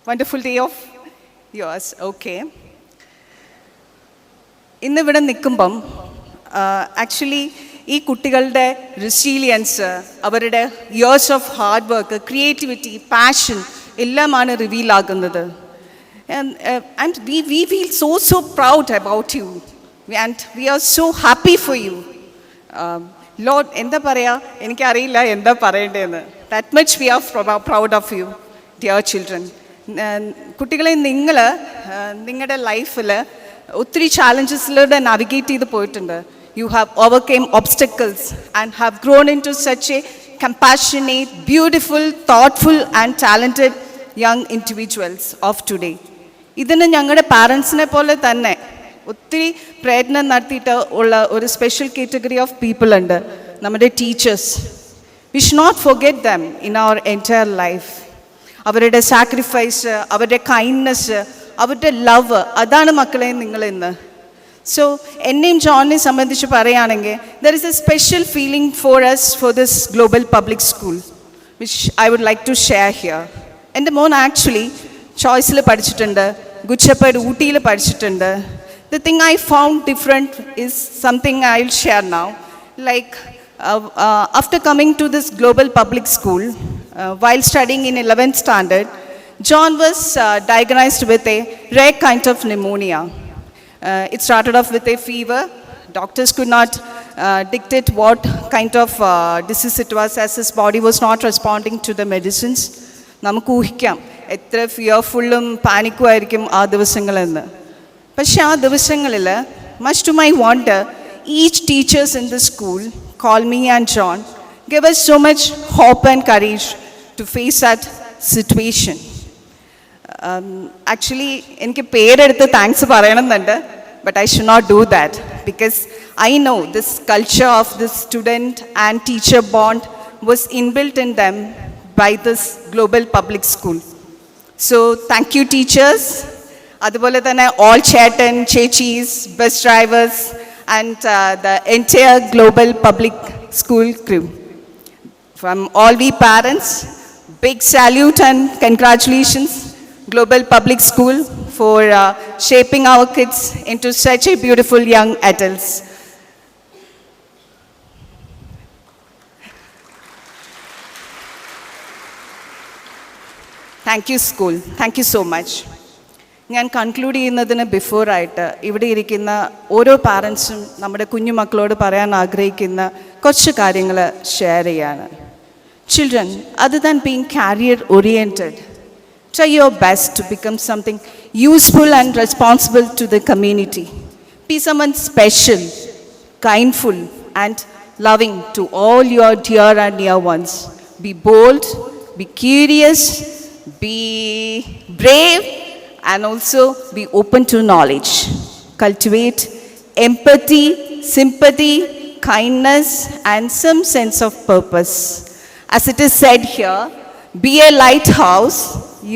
wonderful day of yours, okay. ഇന്നിവിടെ നിൽക്കുമ്പം actually ഈ കുട്ടികളുടെ resilience, അവരുടെ years of hard work, creativity, passion എല്ലാമാണ് reveal ആകുന്നത്. And we feel so proud about you. And we are so happy for you. Lord, എന്താ പറയുക, എനിക്കറിയില്ല എന്താ പറയേണ്ടതെന്ന്. That much we are proud of you, dear children. കുട്ടികളെ നിങ്ങളുടെ ലൈഫിൽ ഒത്തിരി ചാലഞ്ചസിലൂടെ നാവിഗേറ്റ് ചെയ്ത് പോയിട്ടുണ്ട്. You have overcome obstacles and have grown into such a compassionate, beautiful, thoughtful and talented young individuals of today. ഇതിന് ഞങ്ങളുടെ പാരൻസിനെ പോലെ തന്നെ ഒത്തിരി പ്രയത്നം നടത്തിയിട്ട് ഉള്ള ഒരു സ്പെഷ്യൽ കാറ്റഗറി ഓഫ് പീപ്പിൾ ഉണ്ട്, നമ്മുടെ teachers. We should not forget them in our entire life. അവരുടെ സാക്രിഫൈസ്, അവരുടെ കൈൻഡ്നെസ്, അവരുടെ ലവ്, അതാണ് മക്കളെ നിങ്ങളിന്ന്. So, എന്നെയും ജോണിനെ സംബന്ധിച്ച് പറയുകയാണെങ്കിൽ there is a special feeling for us for this global public school, which I would like to share here. എൻ്റെ മോൻ ആക്ച്വലി ചോയ്സിൽ പഠിച്ചിട്ടുണ്ട്, ഗുച്ചപ്പേട് ഊട്ടിയിൽ പഠിച്ചിട്ടുണ്ട്. The thing I found different is something I'll share now. Like, after coming to this global public school, while studying in 11th standard, John was diagnosed with a rare kind of pneumonia. It started off with a fever. Doctors could not dictate what kind of disease it was, as his body was not responding to the medicines. നമുക്ക് ഊഹിക്കാം എത്ര ഫിയർഫുള്ളും പാനിക്കും ആയിരിക്കും ആ ദിവസങ്ങളെന്ന്. പക്ഷെ ആ ദിവസങ്ങളിൽ, much to my wonder, each teachers in the school, call me and John, gave us so much hope and courage to face that situation. Actually, എനിക്ക് പേരെടുത്ത് thanks പറയണമെന്നുണ്ട്, but I should not do that because I know this culture of this student and teacher bond was inbuilt in them by this global public school. So, thank you teachers. അതുപോലെ തന്നെ all Chetan, Chechis, bus drivers and the entire global public school crew. From all we parents, big salute and congratulations, Global Public School, for shaping our kids into such a beautiful young adults. Thank you, school. Thank you so much. ഞാൻ conclude ചെയ്യുന്നതിന് ബിഫോറായിട്ട് ഇവിടെ ഇരിക്കുന്ന ഓരോ പാരൻസും നമ്മുടെ കുഞ്ഞുമക്കളോട് പറയാൻ ആഗ്രഹിക്കുന്ന കുറച്ച് കാര്യങ്ങൾ ഷെയർ ചെയ്യാണ്. Children, other than being career-oriented, try your best to become something useful and responsible to the community. Be someone special, kindful, and loving to all your dear and near ones. Be bold, be curious, be brave, and also be open to knowledge. Cultivate empathy, sympathy, kindness, and some sense of purpose. As it is said here, be a lighthouse.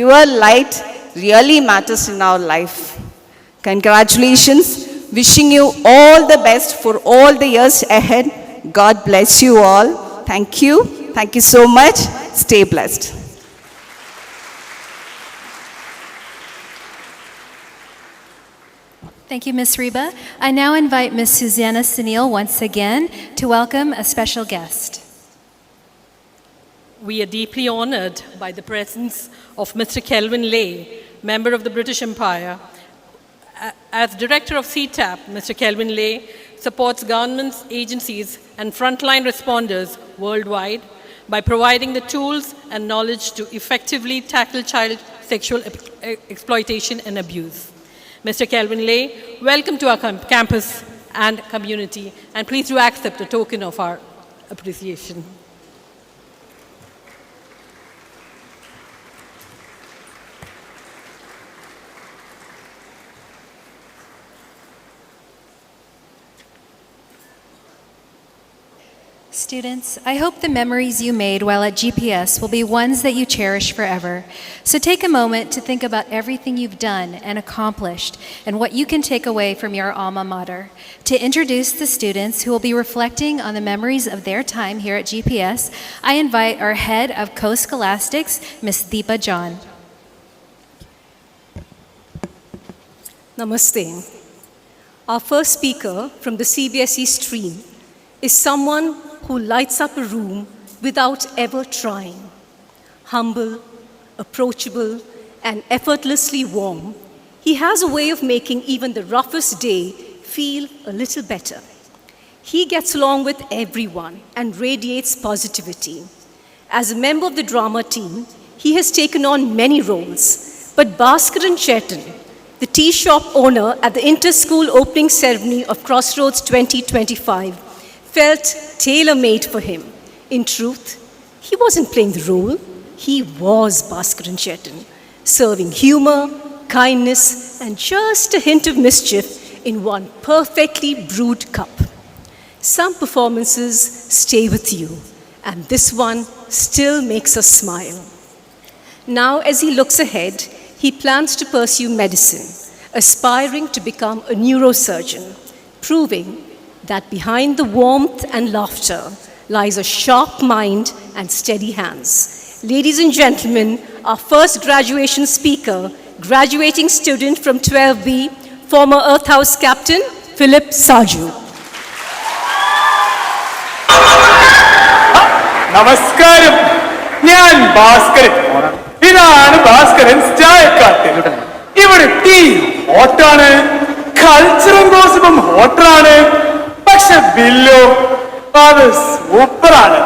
Your light really matters in our life. Congratulations. Wishing you all the best for all the years ahead. God bless you all. Thank you. Thank you so much. Stay blessed. Thank you, Ms. Reba. I now invite Ms. Susanna Sunil once again to welcome a special guest. We are deeply honored by the presence of Mr. Kelvin Lay, member of the British Empire. As Director of CTAP, Mr. Kelvin Lay supports governments, agencies, and frontline responders worldwide by providing the tools and knowledge to effectively tackle child sexual exploitation and abuse. Mr. Kelvin Lay, welcome to our campus and community, and please do accept a token of our appreciation. Students, I hope the memories you made while at GPS will be ones that you cherish forever. So take a moment to think about everything you've done and accomplished and what you can take away from your alma mater. To introduce the students who will be reflecting on the memories of their time here at GPS, I invite our head of co-scholastics, Ms. Deepa John. Namaste. Our first speaker from the CBSE stream is someone who lights up a room without ever trying. Humble, approachable, and effortlessly warm, he has a way of making even the roughest day feel a little better. He gets along with everyone and radiates positivity. As a member of the drama team, he has taken on many roles, but Bhaskaran Chetan, the tea shop owner at the inter-school opening ceremony of Crossroads 2025, felt tailor-made for him. In truth, he wasn't playing the role, he was Bhaskaran Chetan, serving humor, kindness, and just a hint of mischief in one perfectly brewed cup. Some performances stay with you, and this one still makes us smile. Now, as he looks ahead, he plans to pursue medicine, aspiring to become a neurosurgeon, proving that behind the warmth and laughter lies a sharp mind and steady hands. Ladies and gentlemen, our first graduation speaker, graduating student from 12B, former Earth House captain, Philip Saju. Namaskaram. ഞാൻ ഭാസ്കരൻ. ഇതാണ് ഭാസ്കരൻ ചായക്കാട്ട്. ഇവിടെ tea ഹോട്ടാണ്, cultural ഗോസിപ്പും ഹോട്ടറാണ്. പക്ഷെ ബില്ലോ അത് സൂപ്പറാണ്.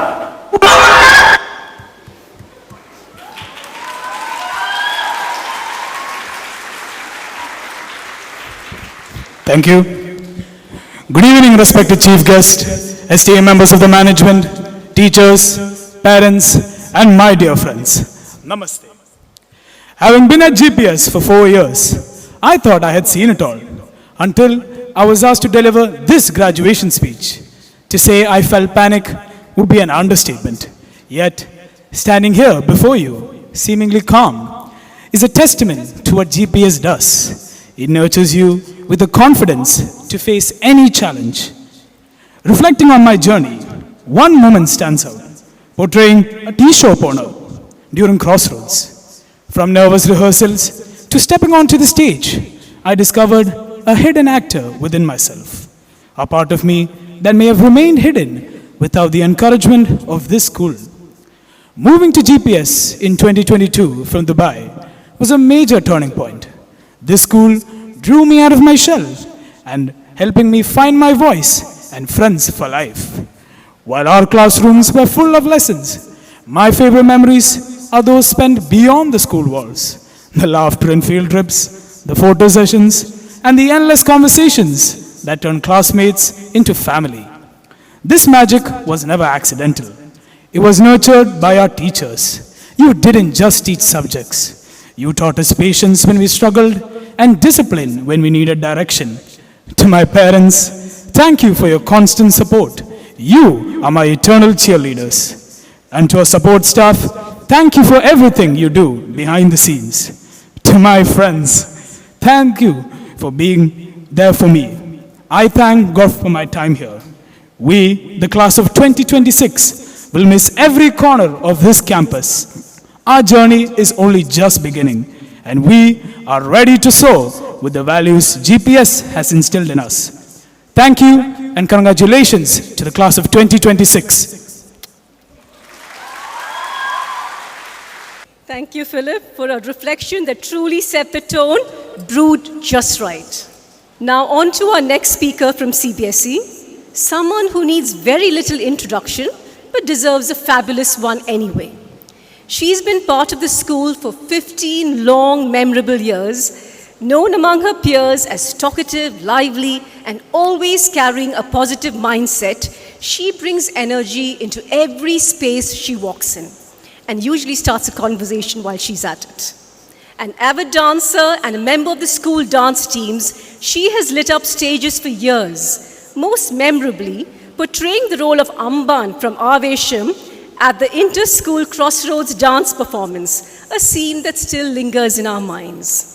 Thank you. Good evening, respected chief guest, esteemed members of the management, teachers, parents, and my dear friends. Namaste. Having been at GPS for 4 years, I thought I had seen it all until I was asked to deliver this graduation speech. To say I felt panic would be an understatement. Yet, standing here before you, seemingly calm, is a testament to what GPS does. It nurtures you with the confidence to face any challenge. Reflecting on my journey, one moment stands out, portraying a tea shop owner during Crossroads. From nervous rehearsals to stepping onto the stage, I discovered a hidden actor within myself, a part of me that may have remained hidden without the encouragement of this school. Moving to GPS in 2022 from Dubai was a major turning point. This school drew me out of my shell and helping me find my voice and friends for life. While our classrooms were full of lessons, my favorite memories are those spent beyond the school walls. The laughter in field trips, the photo sessions, and the endless conversations that turned classmates into family. This magic was never accidental. It was nurtured by our teachers. You didn't just teach subjects. You taught us patience when we struggled and discipline when we needed direction. To my parents, thank you for your constant support. You are my eternal cheerleaders. And to our support staff, thank you for everything you do behind the scenes. To my friends, thank you for being there for me. I thank God for my time here. We, the class of 2026, will miss every corner of this campus. Our journey is only just beginning, and we are ready to soar with the values GPS has instilled in us. Thank you and congratulations to the class of 2026. Thank you, Philip, for a reflection that truly set the tone, brewed just right. Now on to our next speaker from CBSE, someone who needs very little introduction, but deserves a fabulous one anyway. She's been part of the school for 15 long, memorable years, known among her peers as talkative, lively, and always carrying a positive mindset. She brings energy into every space she walks in, and usually starts a conversation while she's at it. An avid dancer and a member of the school dance teams, she has lit up stages for years, most memorably portraying the role of Amban from Avesham at the inter-school crossroads dance performance, a scene that still lingers in our minds.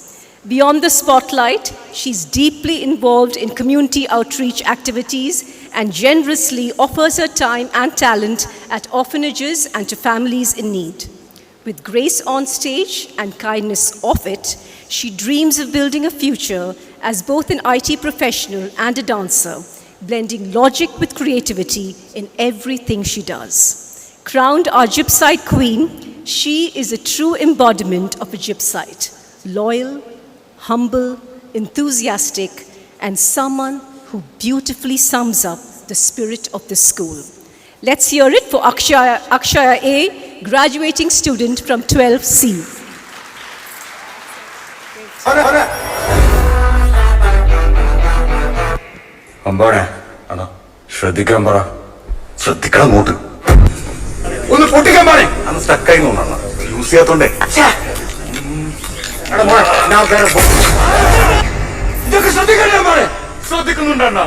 Beyond the spotlight, she's deeply involved in community outreach activities and generously offers her time and talent at orphanages and to families in need. With grace on stage and kindness off it, she dreams of building a future as both an IT professional and a dancer, blending logic with creativity in everything she does. Crowned our Gypsite Queen, she is a true embodiment of a Gypsite, loyal, humble, enthusiastic, and someone who beautifully sums up the spirit of the school. Let's hear it for Akshaya A, graduating student from 12C. അമ്പാണേ അണ്ണാ ശ്രദ്ധിക്കാൻ പറ ശ്രദ്ധിക്കണം അങ്ങോട്ട് ഒന്ന് പൊട്ടിക്കാൻ പാടേ അന്ന് സ്റ്റക്കായി തോന്നണ യൂസ് ചെയ്യാത്തോണ്ടേ ഇതൊക്കെ ശ്രദ്ധിക്കാൻ പാടേ ശ്രദ്ധിക്കുന്നുണ്ടണ്ണ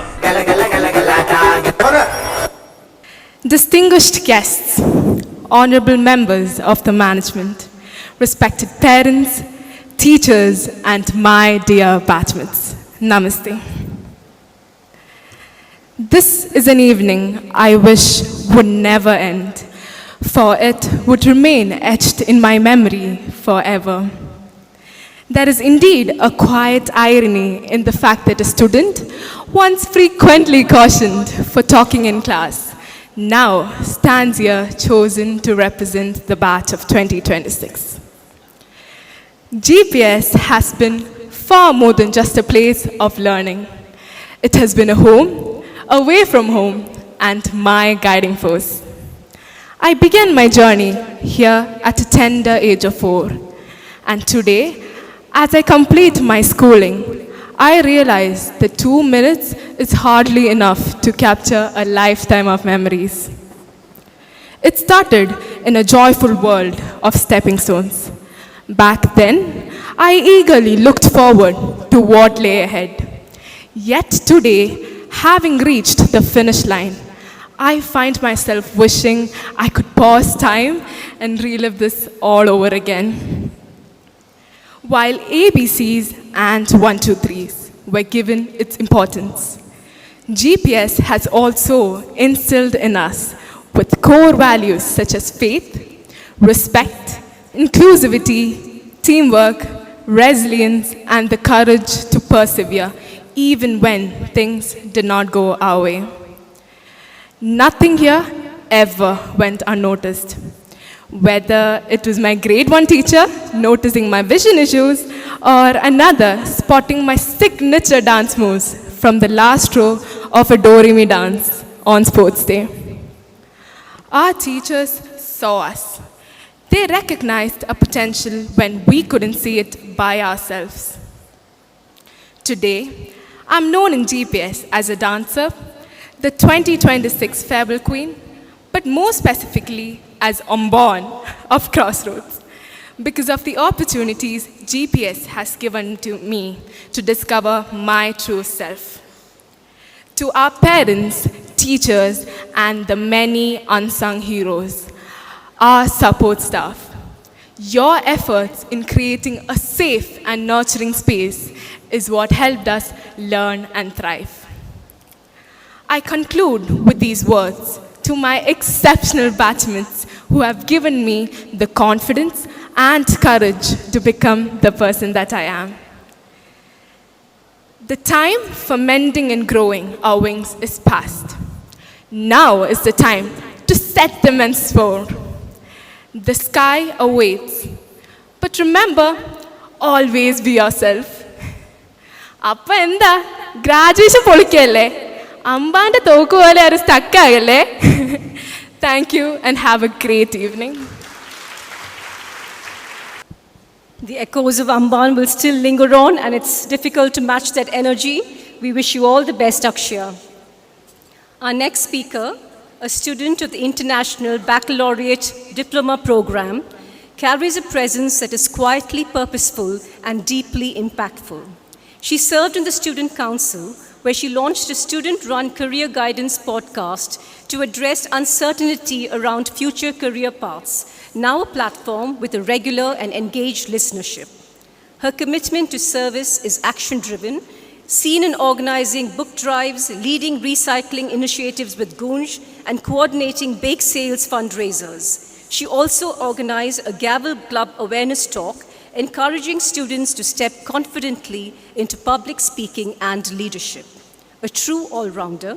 Distinguished guests, honorable members of the management, respected parents, teachers, and my dear batchmates, Namaste. This is an evening I wish would never end, for it would remain etched in my memory forever. There is indeed a quiet irony in the fact that a student, once frequently cautioned for talking in class, now stands here chosen to represent the batch of 2026. GPS has been far more than just a place of learning. It has been a home, away from home, and my guiding force. I began my journey here at a tender age of 4, and today, as I complete my schooling, I realize that 2 minutes is hardly enough to capture a lifetime of memories. It started in a joyful world of stepping stones. Back then, I eagerly looked forward to what lay ahead. Yet today, having reached the finish line, I find myself wishing I could pause time and relive this all over again. While ABCs and 1, 2, 3s were given its importance, GPS has also instilled in us with core values such as faith, respect, inclusivity, teamwork, resilience, and the courage to persevere even when things did not go our way. Nothing here ever went unnoticed. Whether it was my grade 1 teacher noticing my vision issues or another spotting my signature dance moves from the last row of a Do-Re-Mi dance on sports day. Our teachers saw us. They recognized a potential when we couldn't see it by ourselves. Today, I'm known in GPS as a dancer, the 2026 Fable Queen, but more specifically as Amban of Crossroads, because of the opportunities GPS has given to me to discover my true self. To our parents, teachers, and the many unsung heroes, our support staff, your efforts in creating a safe and nurturing space is what helped us learn and thrive. I conclude with these words to my exceptional batchmates who have given me the confidence and courage to become the person that I am. The time for mending and growing our wings is past. Now is the time to set them and soar. The sky awaits. But remember, always be yourself. അപ്പോൾ എന്താ graduation പൊളിക്കല്ലേ അമ്പാൻ്റെ തോക്ക് പോലെ ഒരു സ്റ്റക്കാകല്ലേ thank you and have a great evening The echoes of Amban will still linger on, and it's difficult to match that energy. We wish you all the best, Akshaya. Our next speaker, a student of the International Baccalaureate Diploma Program, carries a presence that is quietly purposeful and deeply impactful. She served in the Student Council, where she launched a student-run career guidance podcast to address uncertainty around future career paths, now a platform with a regular and engaged listenership. Her commitment to service is action-driven, seen in organizing book drives, leading recycling initiatives with Gunj, and coordinating bake sales fundraisers. She also organized a Gavel Club awareness talk, encouraging students to step confidently into public speaking and leadership. A true all-rounder,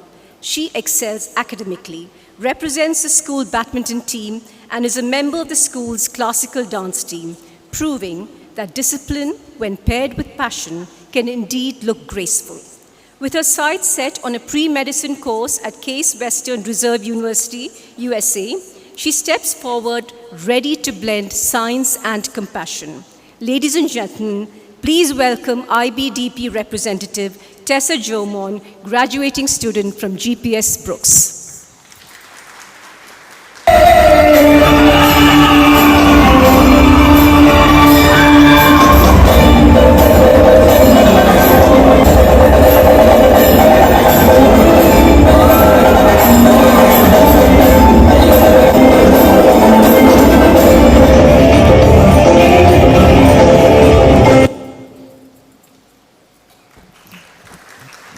she excels academically, represents the school badminton team, and is a member of the school's classical dance team, proving that discipline, when paired with passion, can indeed look graceful. With her sights set on a pre-medicine course at Case Western Reserve University, USA, she steps forward ready to blend science and compassion. Ladies and gentlemen, please welcome IBDP representative Tessa Jomon, graduating student from GPS Brooks.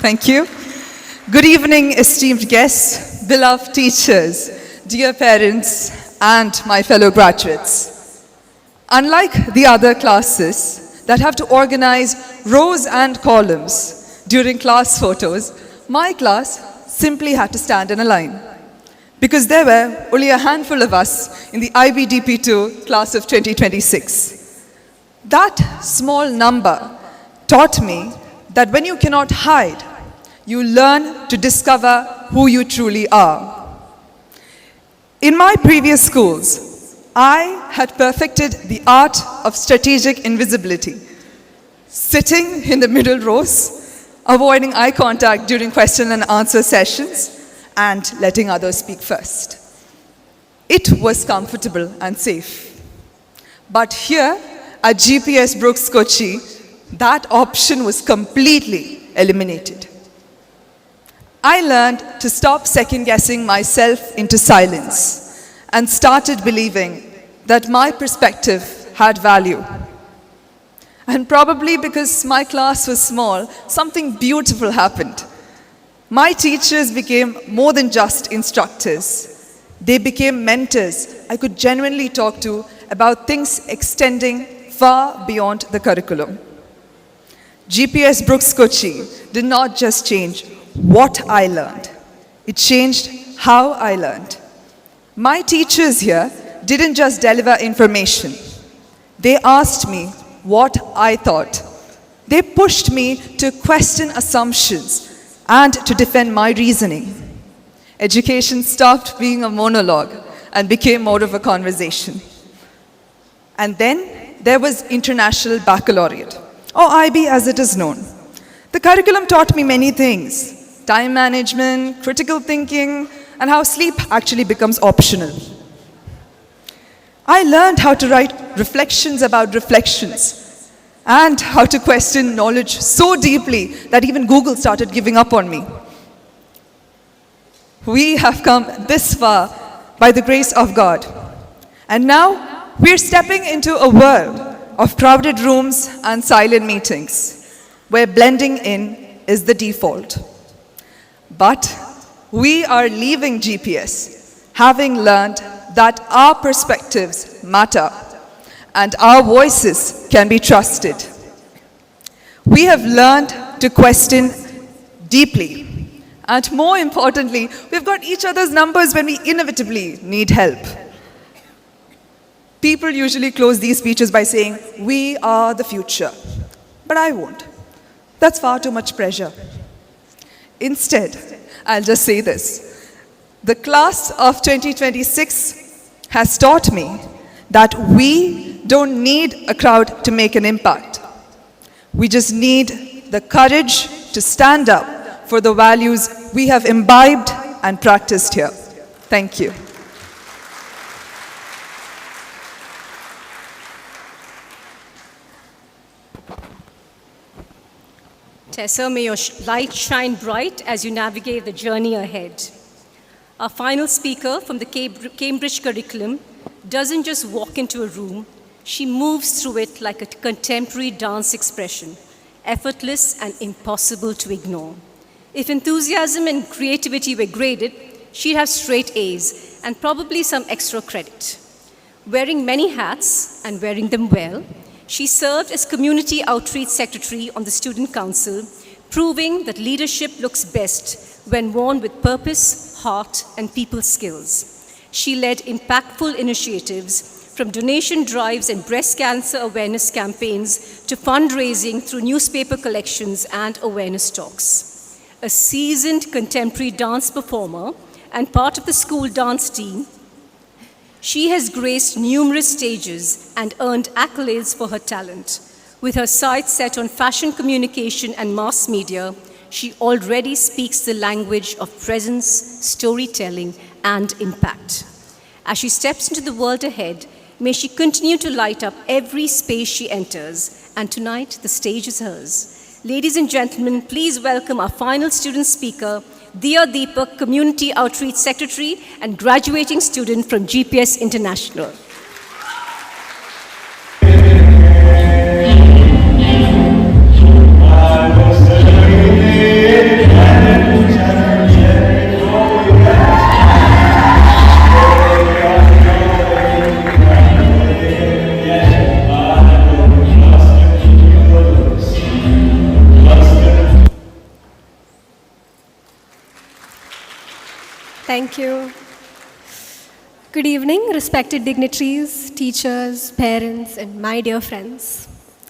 Thank you. Good evening, esteemed guests, beloved teachers, dear parents, and my fellow graduates. Unlike the other classes that have to organize rows and columns during class photos, my class simply had to stand in a line. Because there were only a handful of us in the IBDP2 class of 2026. That small number taught me that when you cannot hide, you learn to discover who you truly are. In my previous schools, I had perfected the art of strategic invisibility, sitting in the middle rows, avoiding eye contact during question and answer sessions, and letting others speak first. It was comfortable and safe. But here at GPS Brooks Kochi, that option was completely eliminated. I learned to stop second-guessing myself into silence and started believing that my perspective had value. And probably because my class was small, something beautiful happened. My teachers became more than just instructors. They became mentors I could genuinely talk to about things extending far beyond the curriculum. GPS Brooks Kochi did not just change what I learned. It changed how I learned. My teachers here didn't just deliver information. They asked me what I thought. They pushed me to question assumptions and to defend my reasoning. Education stopped being a monologue and became more of a conversation. And then there was International Baccalaureate, or IB as it is known. The curriculum taught me many things: time management, critical thinking, and how sleep actually becomes optional. I learned how to write reflections about reflections and how to question knowledge so deeply that even Google started giving up on me. We have come this far by the grace of God. And now we're stepping into a world of crowded rooms and silent meetings, where blending in is the default. But we are leaving GPS, having learned that our perspectives matter and our voices can be trusted. We have learned to question deeply. And more importantly, we've got each other's numbers when we inevitably need help. People usually close these speeches by saying, "We are the future." But I won't. That's far too much pressure. Instead, I'll just say this. The class of 2026 has taught me that we don't need a crowd to make an impact. We just need the courage to stand up for the values we have imbibed and practiced here. Thank you. Tessa, may your light shine bright as you navigate the journey ahead. Our final speaker from the Cambridge curriculum doesn't just walk into a room, she moves through it like a contemporary dance expression, effortless and impossible to ignore. If enthusiasm and creativity were graded, she'd have straight A's and probably some extra credit. Wearing many hats and wearing them well, she served as Community Outreach Secretary on the Student Council, proving that leadership looks best when worn with purpose, heart, and people skills. She led impactful initiatives from donation drives and breast cancer awareness campaigns to fundraising through newspaper collections and awareness talks. A seasoned contemporary dance performer and part of the school dance team, she has graced numerous stages and earned accolades for her talent. With her sights set on fashion communication and mass media, she already speaks the language of presence, storytelling, and impact. As she steps into the world ahead, may she continue to light up every space she enters, and tonight the stage is hers. Ladies and gentlemen, please welcome our final student speaker, Diya Deepak, Community Outreach Secretary and graduating student from GPS International. Thank you. Good evening, respected dignitaries, teachers, parents, and my dear friends.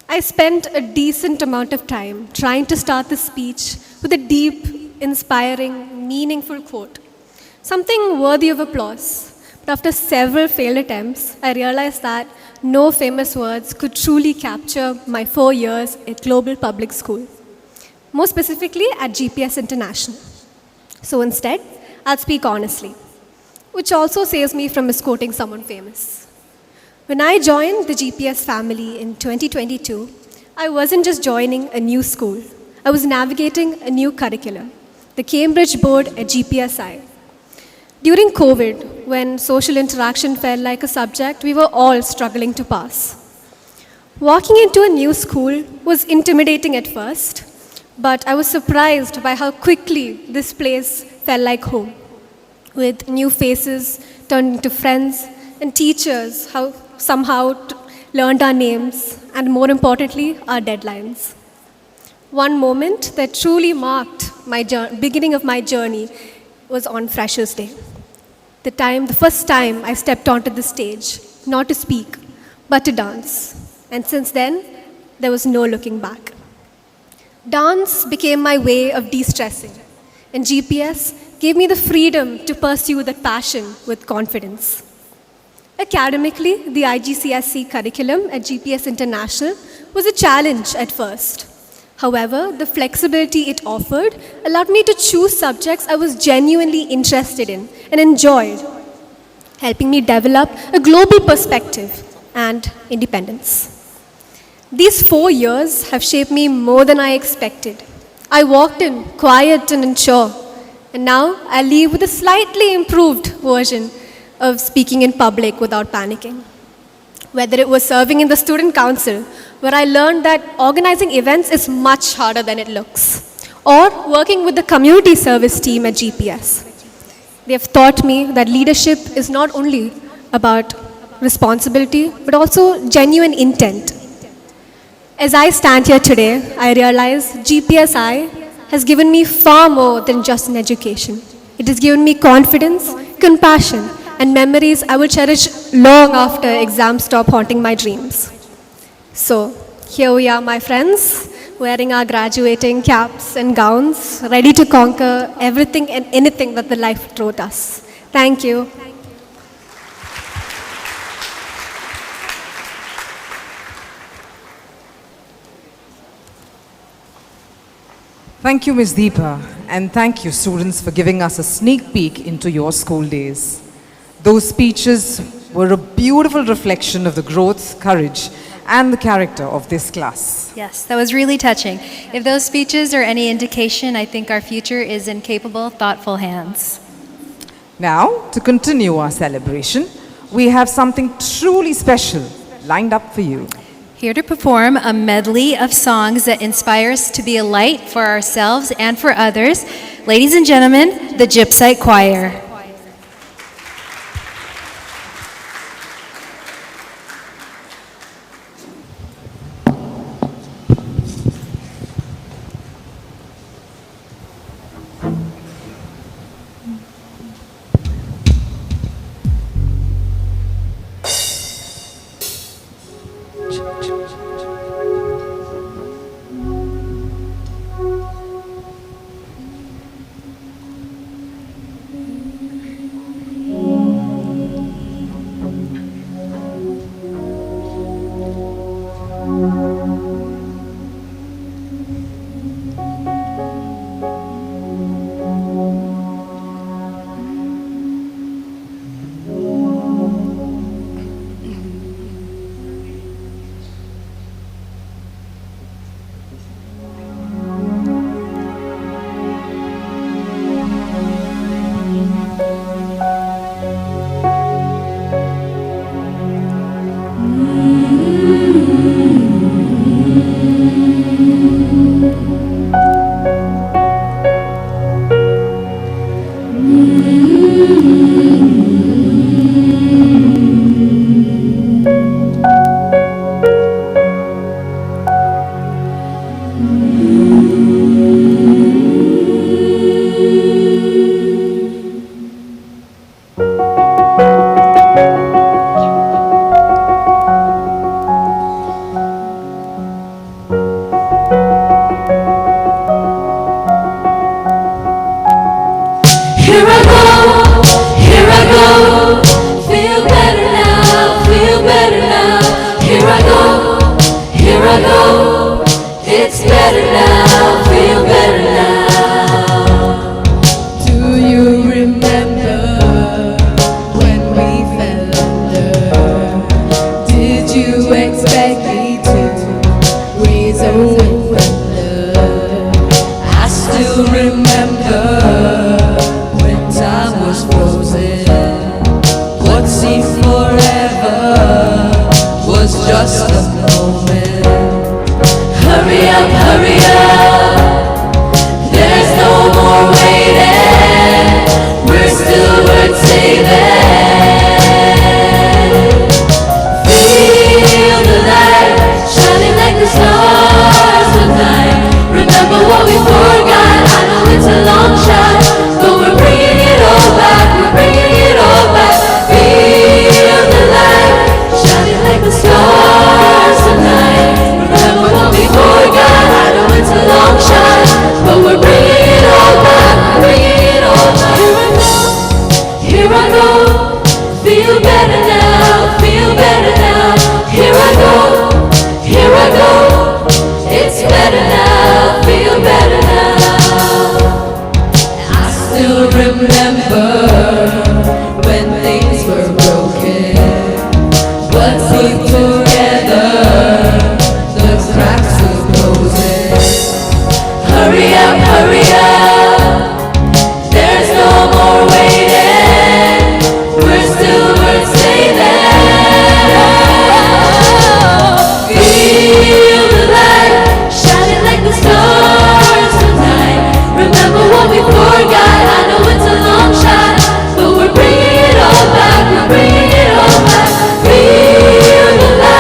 I spent a decent amount of time trying to start this speech with a deep, inspiring, meaningful quote, something worthy of applause. But after several failed attempts, I realized that no famous words could truly capture my 4 years at Global Public School, more specifically at GPS International. So instead, I'll speak honestly, which also saves me from misquoting someone famous. When I joined the GPS family in 2022, I wasn't just joining a new school. I was navigating a new curriculum, the Cambridge board at GPSI. During COVID, when social interaction felt like a subject we were all struggling to pass. Walking into a new school was intimidating at first, but I was surprised by how quickly this place felt like home, with new faces turned into friends and teachers who somehow learned our names and, more importantly, our deadlines. One moment that truly marked my beginning of my journey was on Freshers' Day. The first time I stepped onto the stage, not to speak, but to dance. And since then, there was no looking back. Dance became my way of de-stressing, and GPS gave me the freedom to pursue that passion with confidence. Academically, the IGCSE curriculum at GPS International was a challenge at first. However, the flexibility it offered allowed me to choose subjects I was genuinely interested in and enjoyed, helping me develop a global perspective and independence. These 4 years have shaped me more than I expected. I walked in quiet and unsure, and now I leave with a slightly improved version of speaking in public without panicking. Whether it was serving in the student council, where I learned that organizing events is much harder than it looks, or working with the community service team at GPS. They have taught me that leadership is not only about responsibility, but also genuine intent. As I stand here today, I realize GPSI has given me far more than just an education. It has given me confidence, compassion, and memories I will cherish long after exams stop haunting my dreams. So, here we are, my friends, wearing our graduating caps and gowns, ready to conquer everything and anything that the life throws us. Thank you. Thank you, Ms. Deepa, and thank you, students, for giving us a sneak peek into your school days. Those speeches were a beautiful reflection of the growth, courage, and the character of this class. Yes, that was really touching. If those speeches are any indication, I think our future is in capable, thoughtful hands. Now, to continue our celebration, we have something truly special lined up for you. Here to perform a medley of songs that inspire us to be a light for ourselves and for others, ladies and gentlemen, the Gypsite Choir. Feel the light.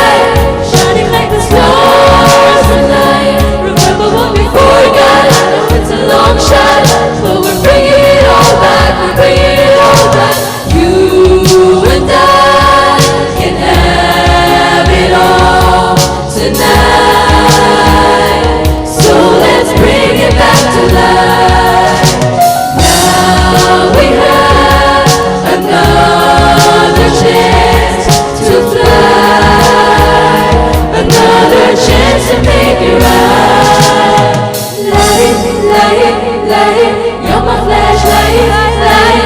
light. You're my flashlight, light, light.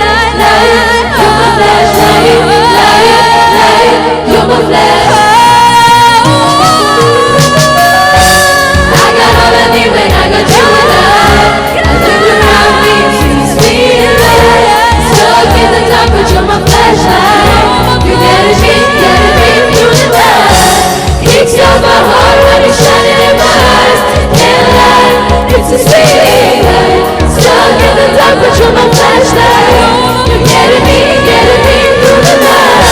You're my flashlight, light, light. You're my flashlight. I got all I need when I got you and I look around me, see the speed of light. Stuck in the dark, but you're my flashlight. You getting me through the night. Kickstart my heart when you're shining in my eyes. Can't lie, it's a speed light. Stuck in the dark, but you're my flashlight. You getting me through the night.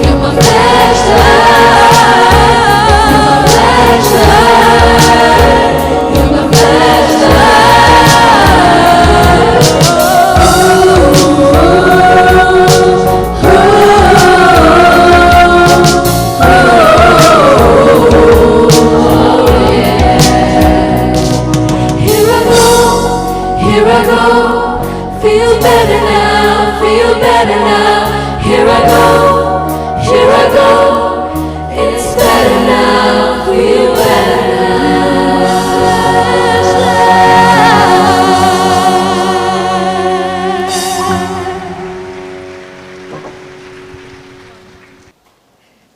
You're my flashlight.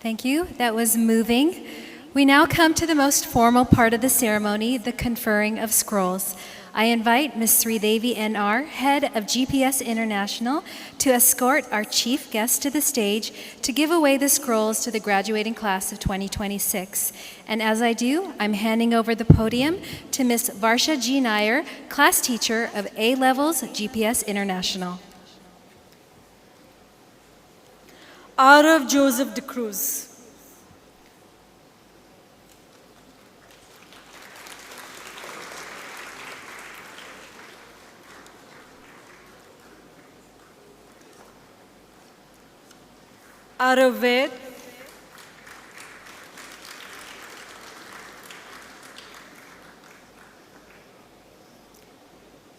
Thank you. That was moving. We now come to the most formal part of the ceremony, the conferring of scrolls. I invite Ms. Sridevi N.R., head of GPS International, to escort our chief guest to the stage to give away the scrolls to the graduating class of 2026. And as I do, I'm handing over the podium to Ms. Varsha G. Nair, class teacher of A-Levels GPS International. Arav Joseph de Cruz. Arav Ved.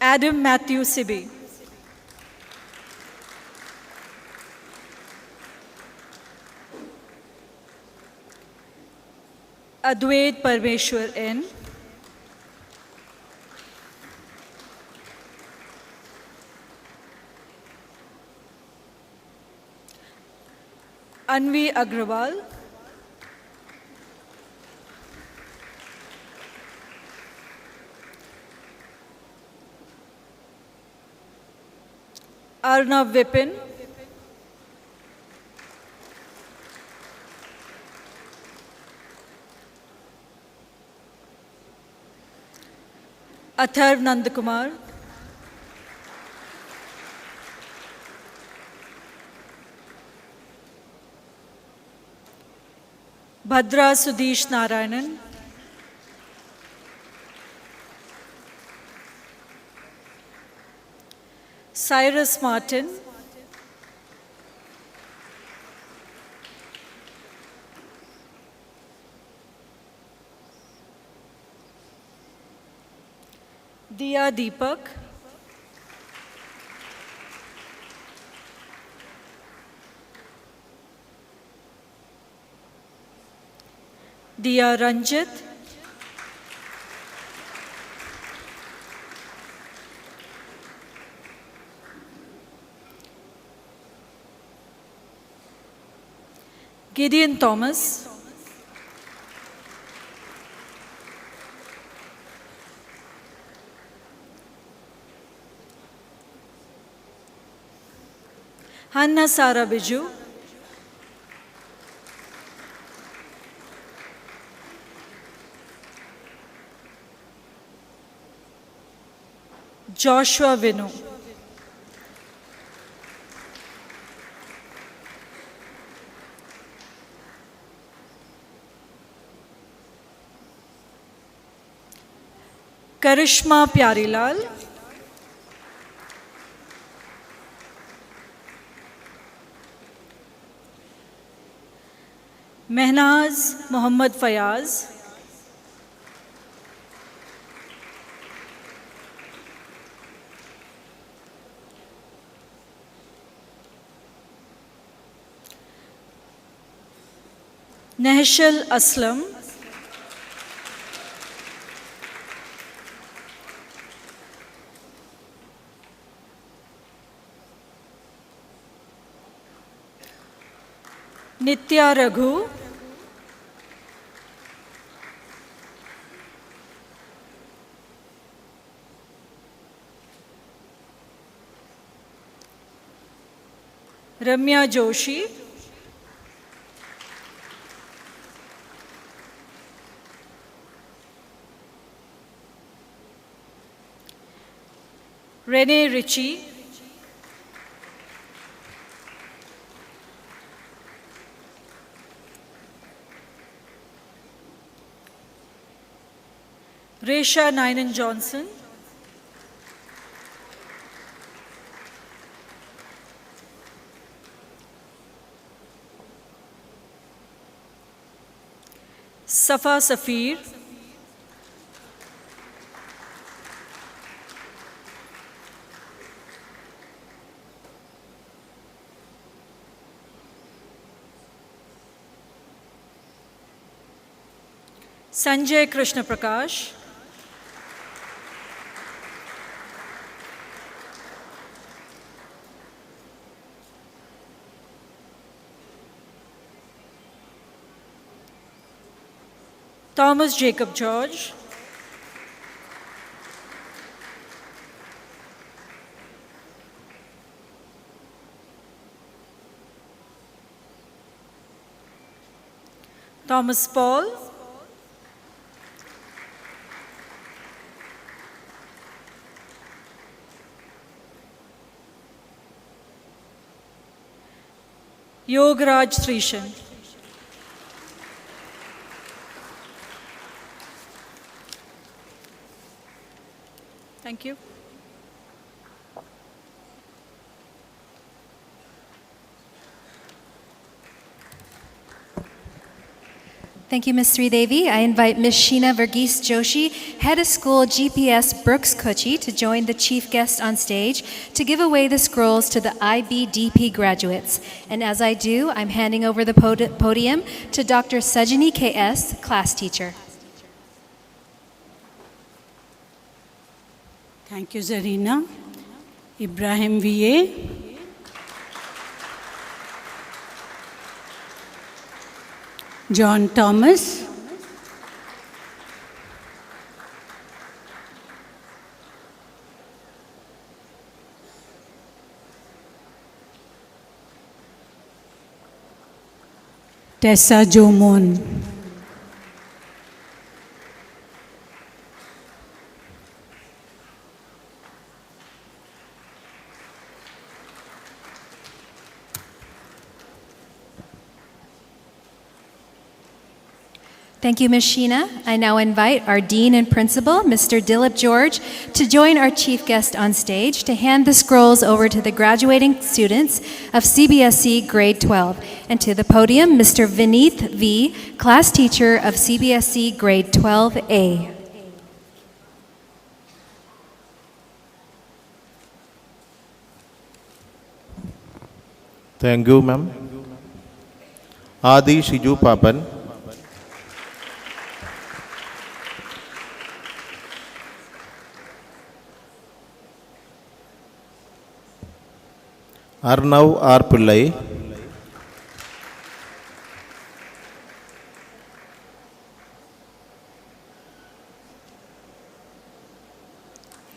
Adam Matthew Sibi. Advait Parmeshwar N. Anvi Agrawal. Arnav Vipin. Atharv Nandakumar. Bhadra Sudesh Narayanan. Cyrus Martin. Diya Deepak. Diya Ranjit. Gideon Thomas. Hannah Sara Biju. Joshua Vinu. Karishma Pyarilal. Mehnaz Mohammad Fayaz. Nehshal Aslam. Nitya Raghu, Ramya Joshi, Rene Ritchie, Resha Nainan Johnson, Safa Safir, Sanjay Krishna Prakash, Thomas Jacob George, Thomas Paul, Yogaraj Srishan. Thank you. Thank you, Ms. Sridevi. I invite Ms. Sheena Verghese Joshi, Head of School GPS Brooks Kochi, to join the chief guest on stage to give away the scrolls to the IBDP graduates. And as I do, I'm handing over the podium to Dr. Sajani K.S., class teacher. Thank you, Zarina. Ibrahim V.A. John Thomas. Tessa Jomon. Thank you, Ms. Sheena. I now invite our Dean and Principal, Mr. Dilip George, to join our chief guest on stage to hand the scrolls over to the graduating students of CBSE Grade 12. And to the podium, Mr. Vineeth V., class teacher of CBSE Grade 12A. Thank you, ma'am. Adi Shiju Papan. Arnav R. Pillai.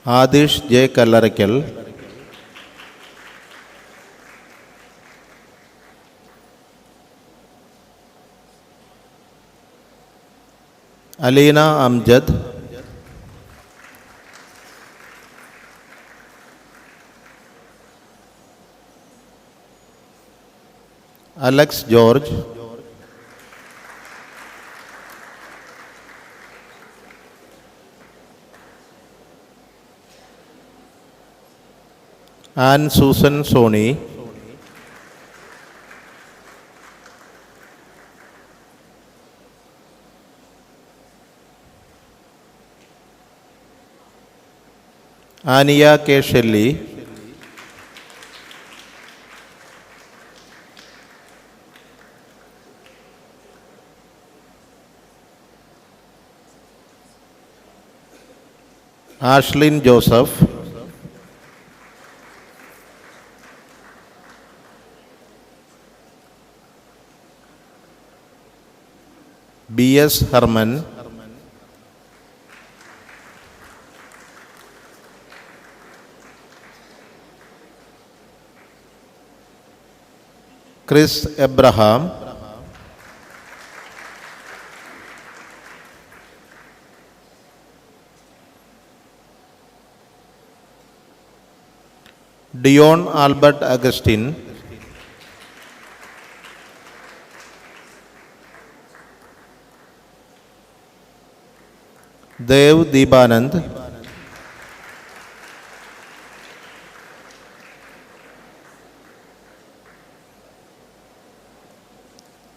Adish J. Kallarakel. Alina Amjad. Alex George. Anne Susan Soni. Ania K. Shelley. Ashlyn Joseph. B.S. Herman, Chris Abraham, Dion Albert Augustine, Dev Deebanand,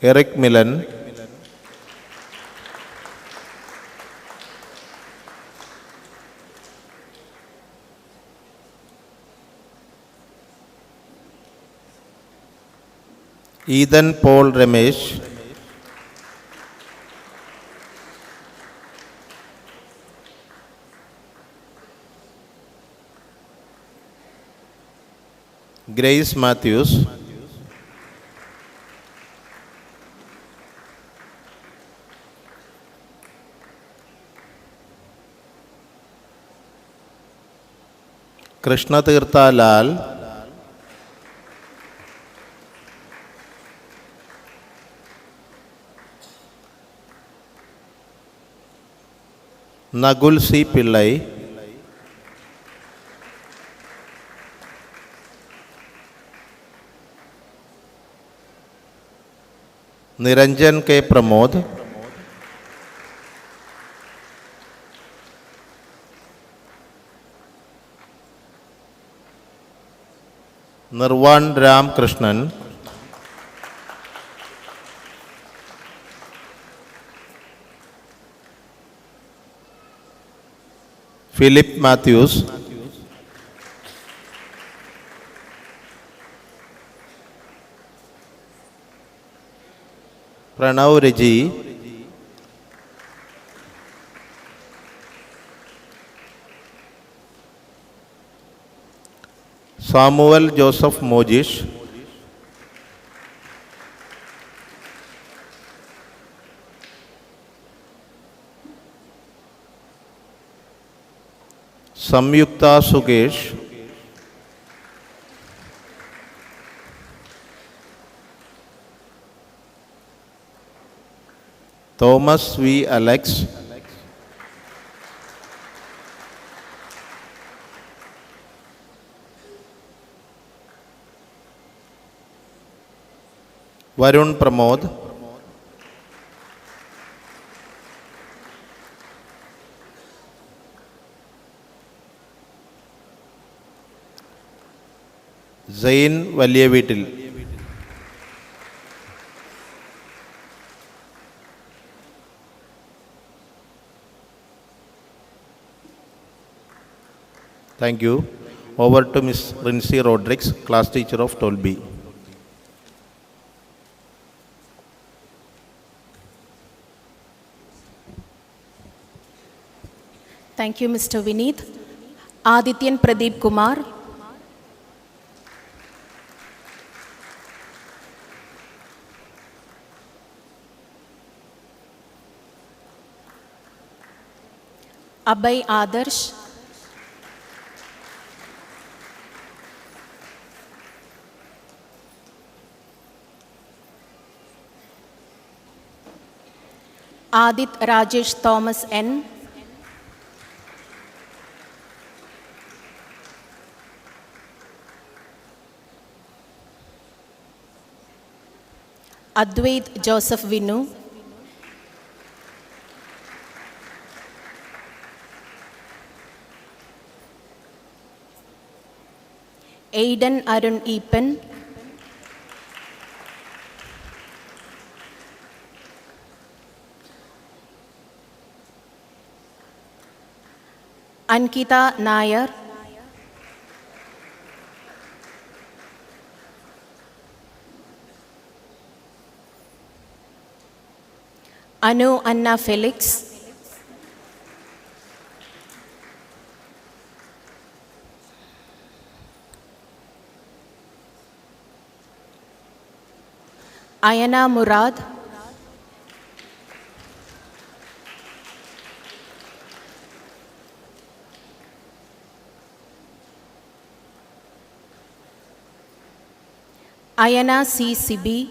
Eric Millen, Ethan Paul Ramesh, Grace Matthews, Krishna Tirtha Lal, Nagul C. Pillai, Niranjan K. Pramod, Nirvan Ram Krishnan, Philip Matthews, Pranav Reji, Samuel Joseph Mojish, Samyukta Sugesh, Thomas V. Alex, Varun Pramod, Zain Valyevitil, thank you. Over to Ms. Rincy Rodriguez, class teacher of 12B. Thank you, Mr. Vineet. Adityan Pradeep Kumar. Abhay Adarsh. Adit Rajesh Thomas N. Advait Joseph Vinu. Aiden Arun Epen. Ankita Nair. Anu Anna Felix. Ayana Murad. Ayana C. Sibi,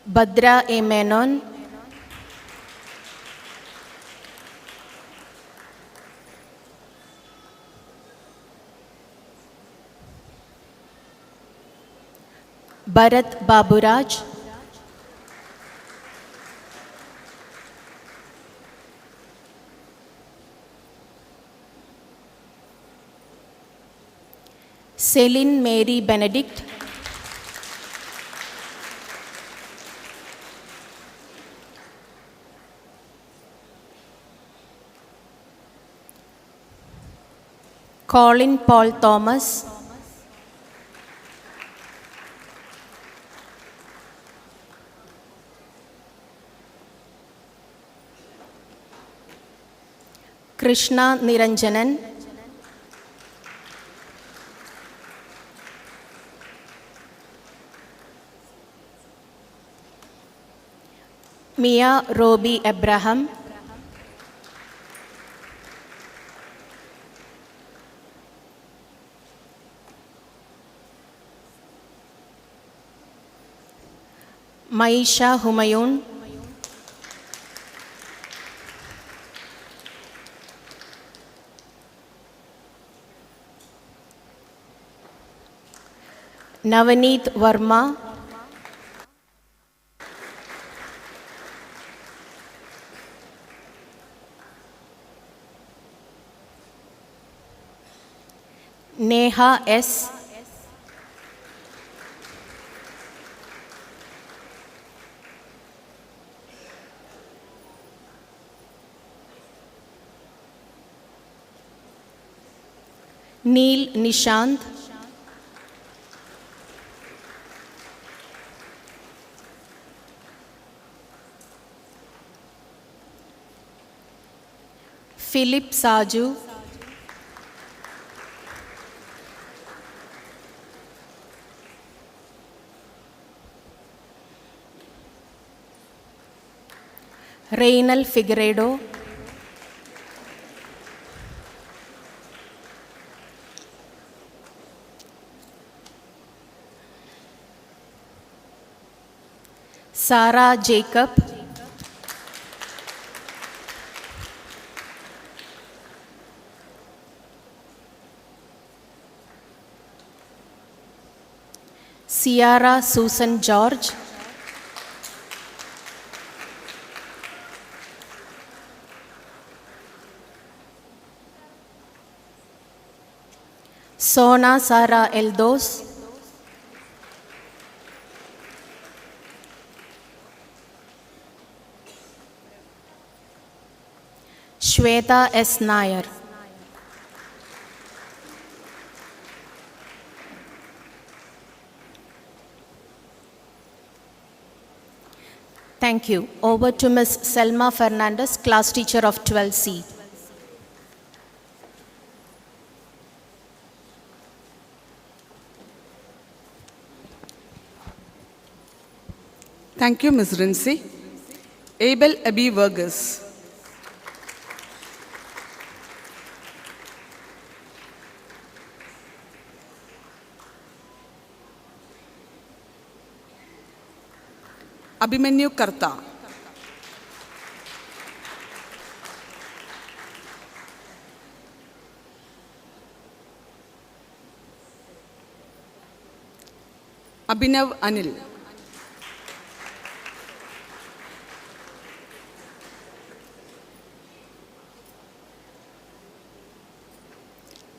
Badra A. Menon, Bharat Baburaj, Celine Mary Benedict, Colin Paul Thomas, Krishna Niranjanan, Mia Roby Abraham, Maisha Humayun, Navaneet Verma, Neha S. Neil Nishant, Philip Saju, Reynal Figueredo, Sarah Jacob, Ciara Susan George, Sona Sara Eldos, Shweta S. Nair. Thank you. Over to Ms. Selma Fernandez, class teacher of 12C. Thank you, Ms. Rincy. Abel Abi Vargas. Abhimanyu Karta. Abhinav Anil.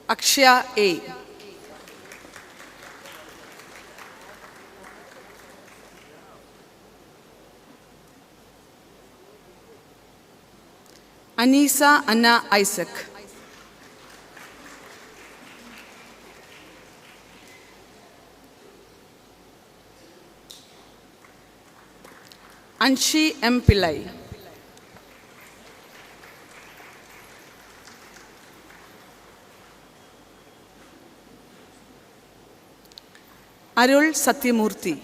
Akshaya A. Anisa Anna Isaac. Anshi M. Pillai. Arul Satyamurthy.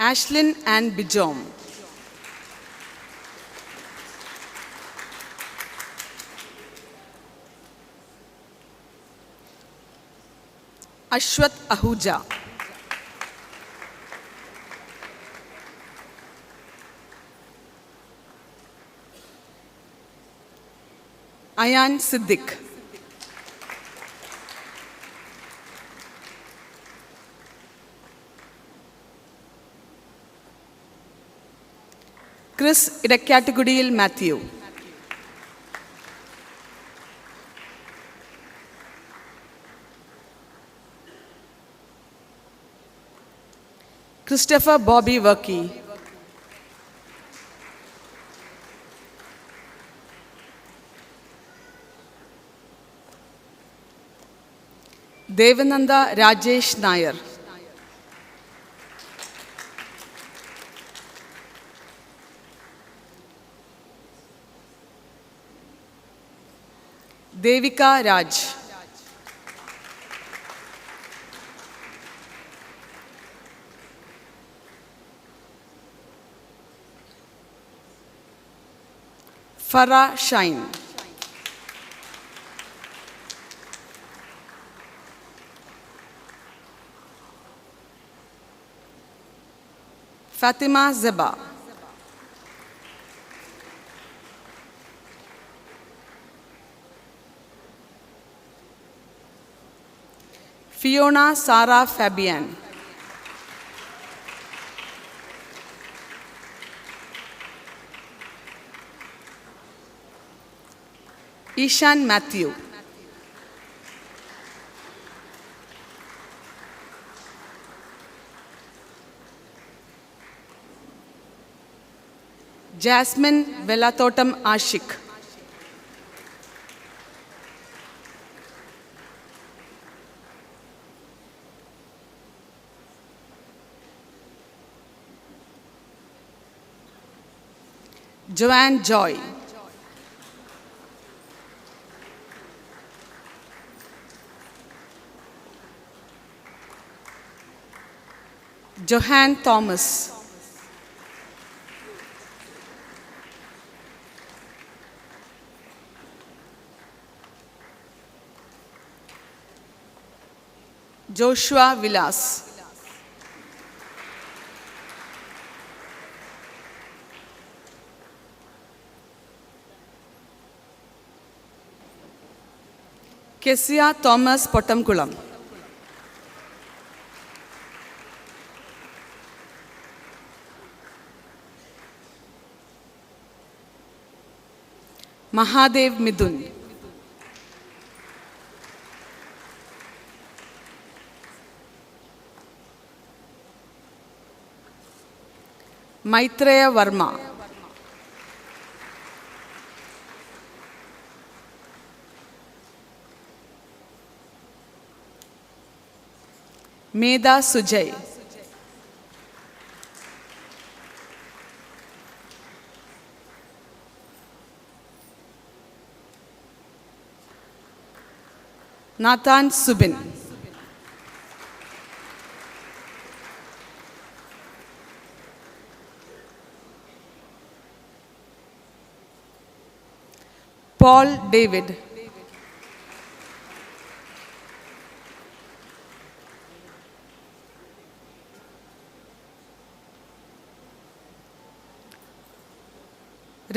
Ashlyn Ann Bijom. Ashwat Ahuja. Ayan Siddiq. Chris Idakkatukudiyil Matthew. Christopher Bobby Workey. Devananda Rajesh Nair. Devika Raj. Farah Shine. Fatima Zeba. Fiona Sarah Fabian. Ishan Matthew. Jasmine Velatotam Ashik. Joanne Joy. Johan Thomas. Joshua Vilas. Kesia Thomas Pottamkulam. Mahadev Midun. Maitreya Verma. Medha Sujay. Nathan Subin. Paul David.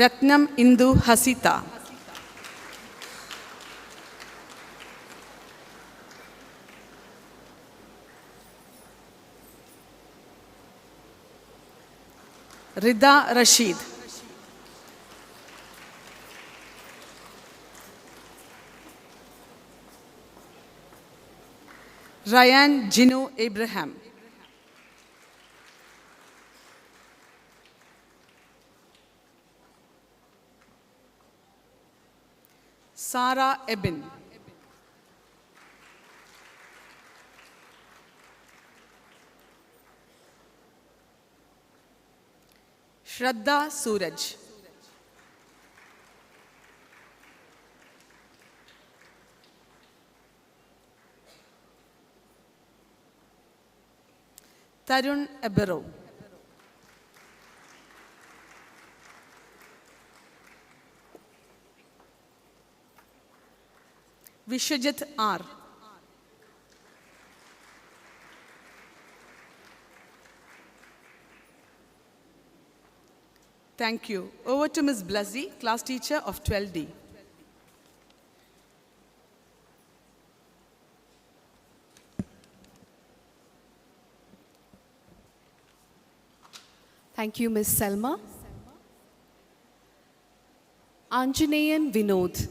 Ratnam Indu Hasita. Rida Rashid. Ryan Jinu Abraham. Sarah Ebin. Shraddha Suraj. Tarun Ebero. Vishwajit R. Thank you. Over to Ms. Blasi, class teacher of 12D. Thank you, Ms. Selma. Anjaneyan Vinod.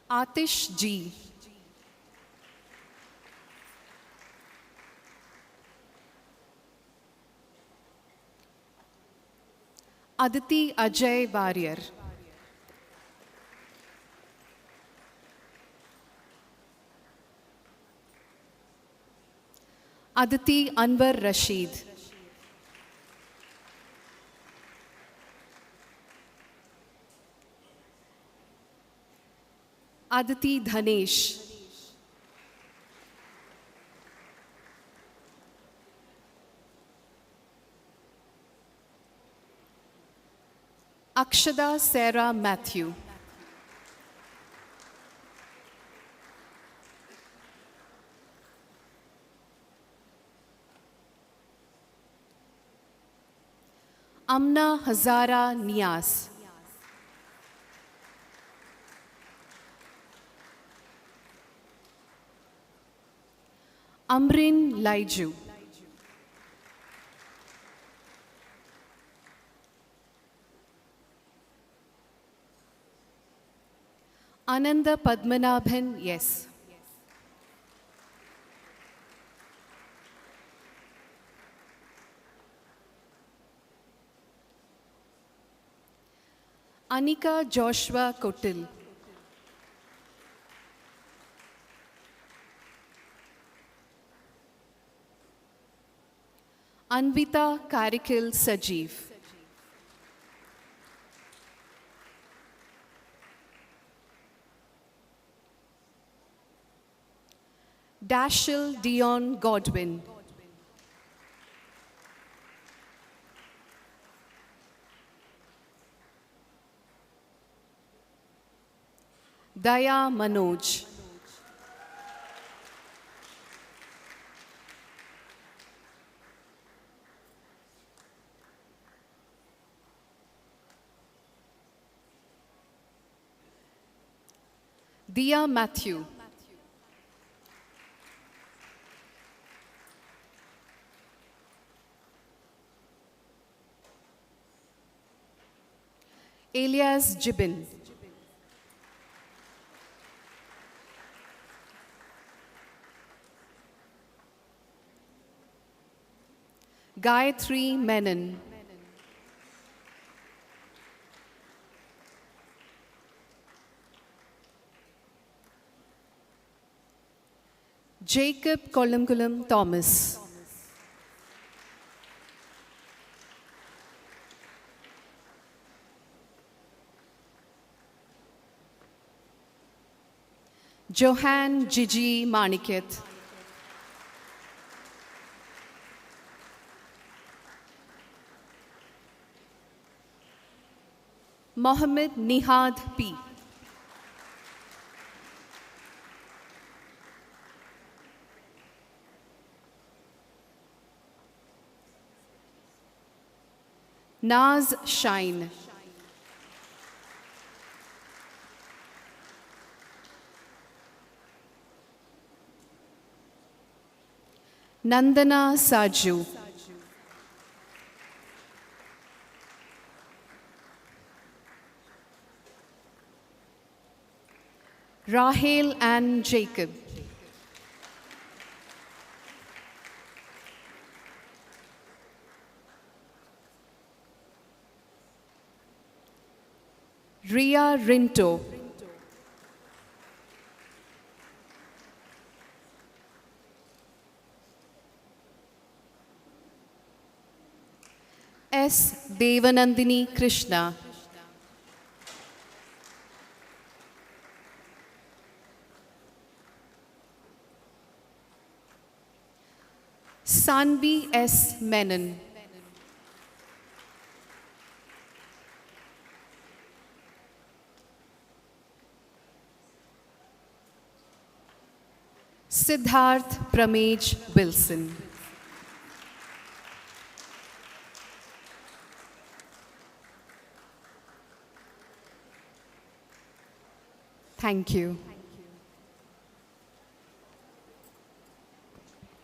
Atish G. Aditi Ajay Warrior. Aditi Anwar Rashid. Aditi Dhanesh. Akshada Sarah Matthew. Amna Hazara Nias. Amrin Laiju. Ananda Padmanabhan, yes. Anika Joshua Kotil. Anvita Karikil Sajeev. Dashil Dion Godwin. Daya Manoj. Dia Matthew. Elias Jibin. Gayatri Menon. Jacob Kolumkulam Thomas. Johan Gigi Maniket. Mohammed Nihad P. Naz Shine. Nandana Saju. Rahel Ann Jacob. Ria Rinto. S. Devanandini Krishna. Sanvi S. Menon. Siddharth Pramej Wilson. Thank you.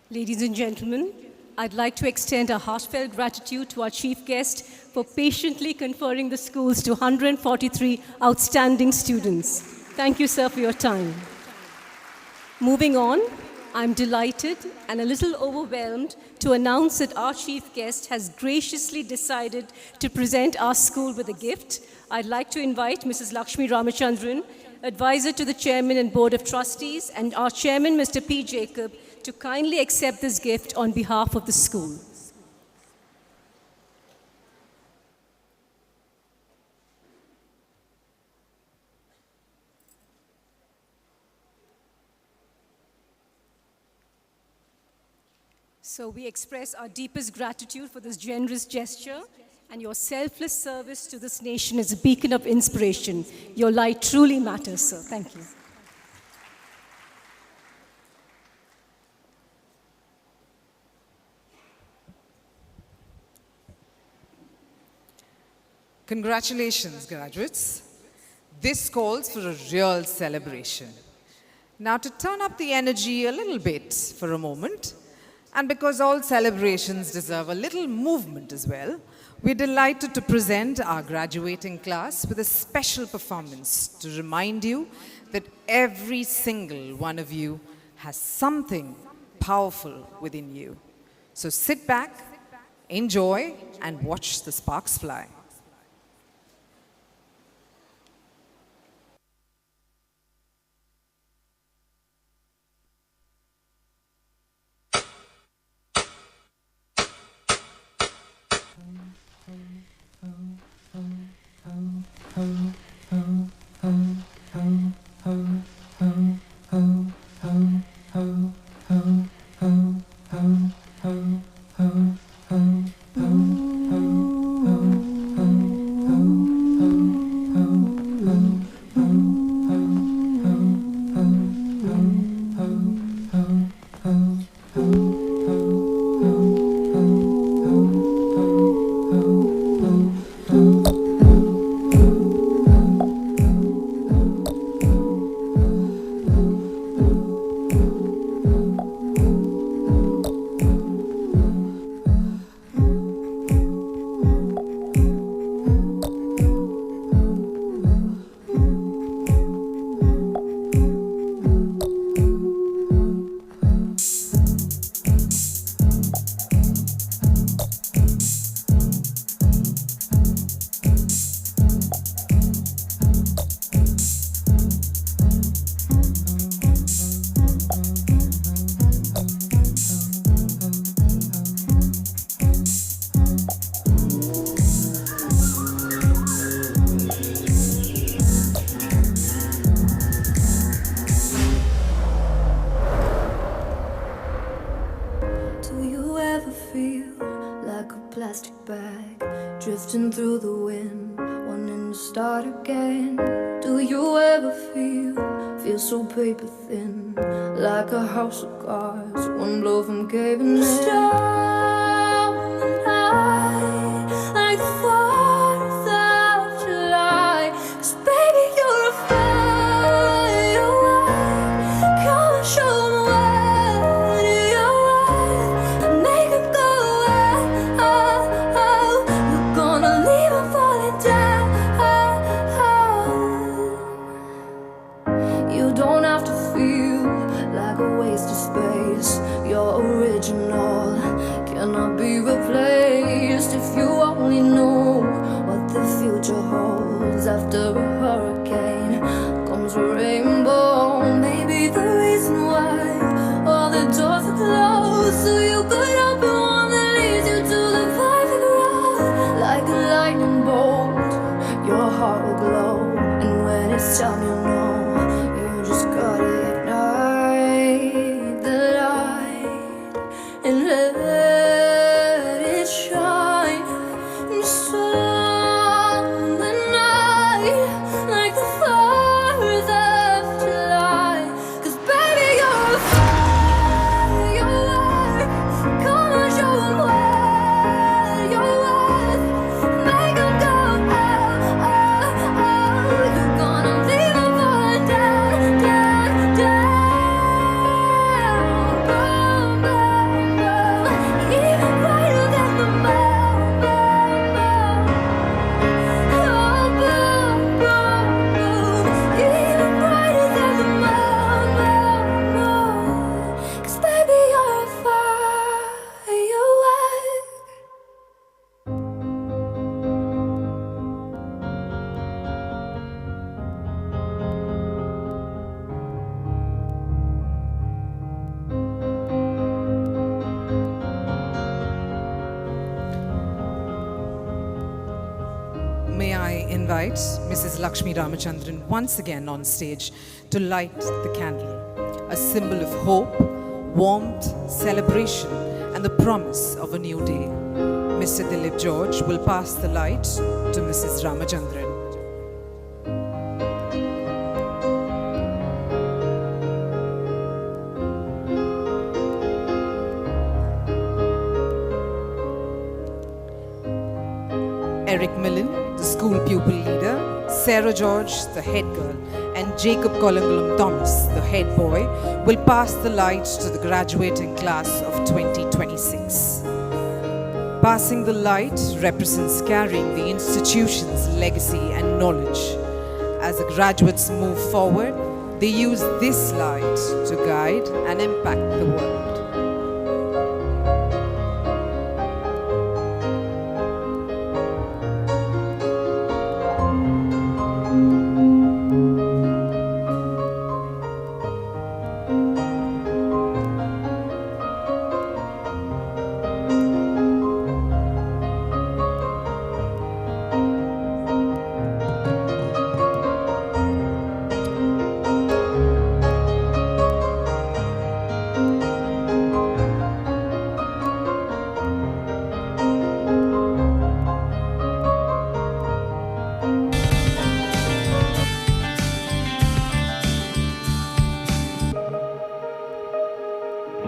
Ladies and gentlemen, I'd like to extend our heartfelt gratitude to our chief guest for patiently conferring the schools to 143 outstanding students. Thank you, sir, for your time. Moving on, I'm delighted and a little overwhelmed to announce that our chief guest has graciously decided to present our school with a gift. I'd like to invite Mrs. Lakshmi Ramachandran, advisor to the chairman and board of trustees, and our chairman, Mr. P. Jacob, to kindly accept this gift on behalf of the school. So we express our deepest gratitude for this generous gesture, and your selfless service to this nation is a beacon of inspiration. Your light truly matters, sir. Thank you. Congratulations, graduates. This calls for a real celebration. Now, to turn up the energy a little bit for a moment, and because all celebrations deserve a little movement as well, we're delighted to present our graduating class with a special performance to remind you that every single one of you has something powerful within you. So sit back, enjoy, and watch the sparks fly. drifting through the wind, wanting to start again. Do you ever feel so paper thin, like a house of cards, one blow from caving in? Star in the night, like the 4th of July. 'Cause baby, you're a firework. Come and show me what you're worth, and make them go out. We're gonna leave them falling down. You don't have to feel like a waste of space. You're original, cannot be replaced. If you only knew what the future holds after a hurricane comes a rainbow. Maybe the reason why all the doors are closed, so you could open one that leads you to the perfect road. Like a lightning bolt, your heart will glow, and when it's time, you know you just gotta ignite the light and let invite Mrs. Lakshmi Ramachandran once again on stage to light the candle, a symbol of hope, warmth, celebration, and the promise of a new day. Mr. Dilip George will pass the light to Mrs. Ramachandran. Eric Millen, the school pupil leader, Sarah George, the head girl, and Jacob Kolangalam Thomas, the head boy, will pass the light to the graduating class of 2026. Passing the light represents carrying the institution's legacy and knowledge. As the graduates move forward, they use this light to guide and impact the world.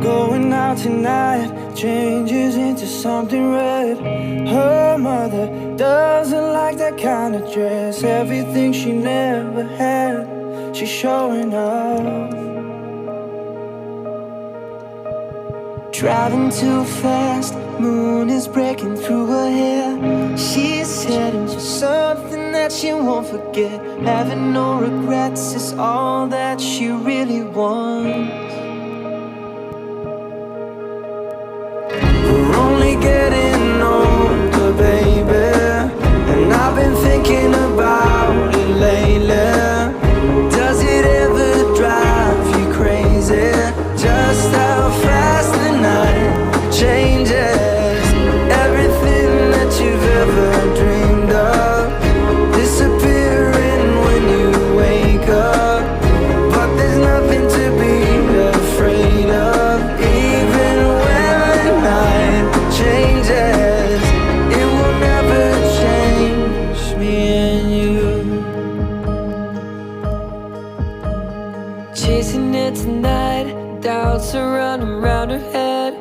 Going out tonight changes into something red. Her mother doesn't like that kind of dress. Everything she never had, she's showing off. Driving too fast, moon is breaking through her hair. She's heading for something that she won't forget. Having no regrets is all that she really wants. We're only getting older, baby, and I've been thinking about it lately. Does it ever drive you crazy? Just how fast the night changes. Everything that you've ever dreamed of disappearing when you wake up. But there's nothing to be afraid of. Even when the night changes, it will never change me and you. Chasing it tonight, doubts are running around her head.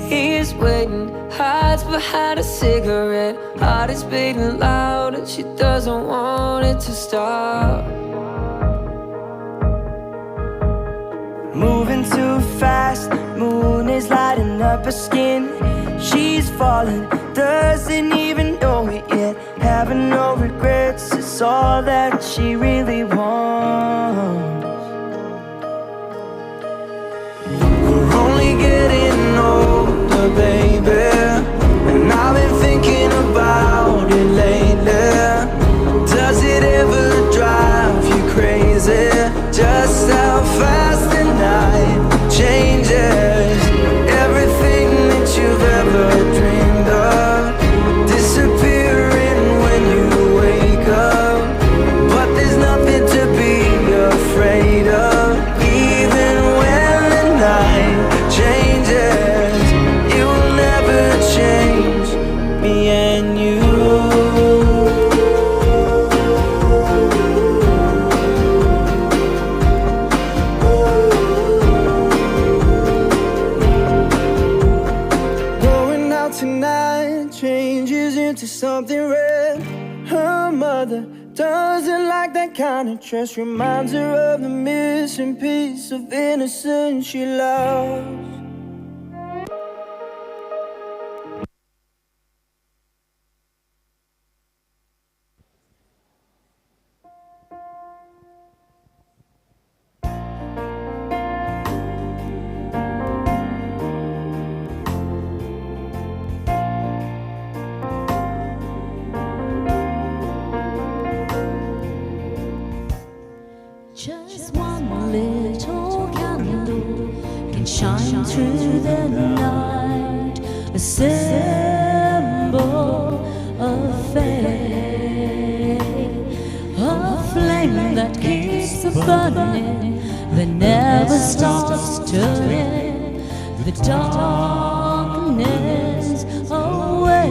He's waiting, hides behind a cigarette. Heart is beating loud and she doesn't want it to stop. Moving too fast, moon is lighting up her skin. She's falling, doesn't even know it yet. Having no regrets, it's all that she really wants. We're only getting older, baby, and I've been thinking about it lately. Does it ever drive you crazy? Just how fast the night changes. Everything that you've ever dreamed of disappearing when you wake up. But there's nothing to be afraid of. Even when the night changes, it will never change me and you. Going out tonight changes into something red. Her mother doesn't like that kind of dress. Reminds her of the missing piece of innocence she lost. Just one little candle can shine through the night, a symbol of faith. flame that keeps burning, that never stops turning the darkness away.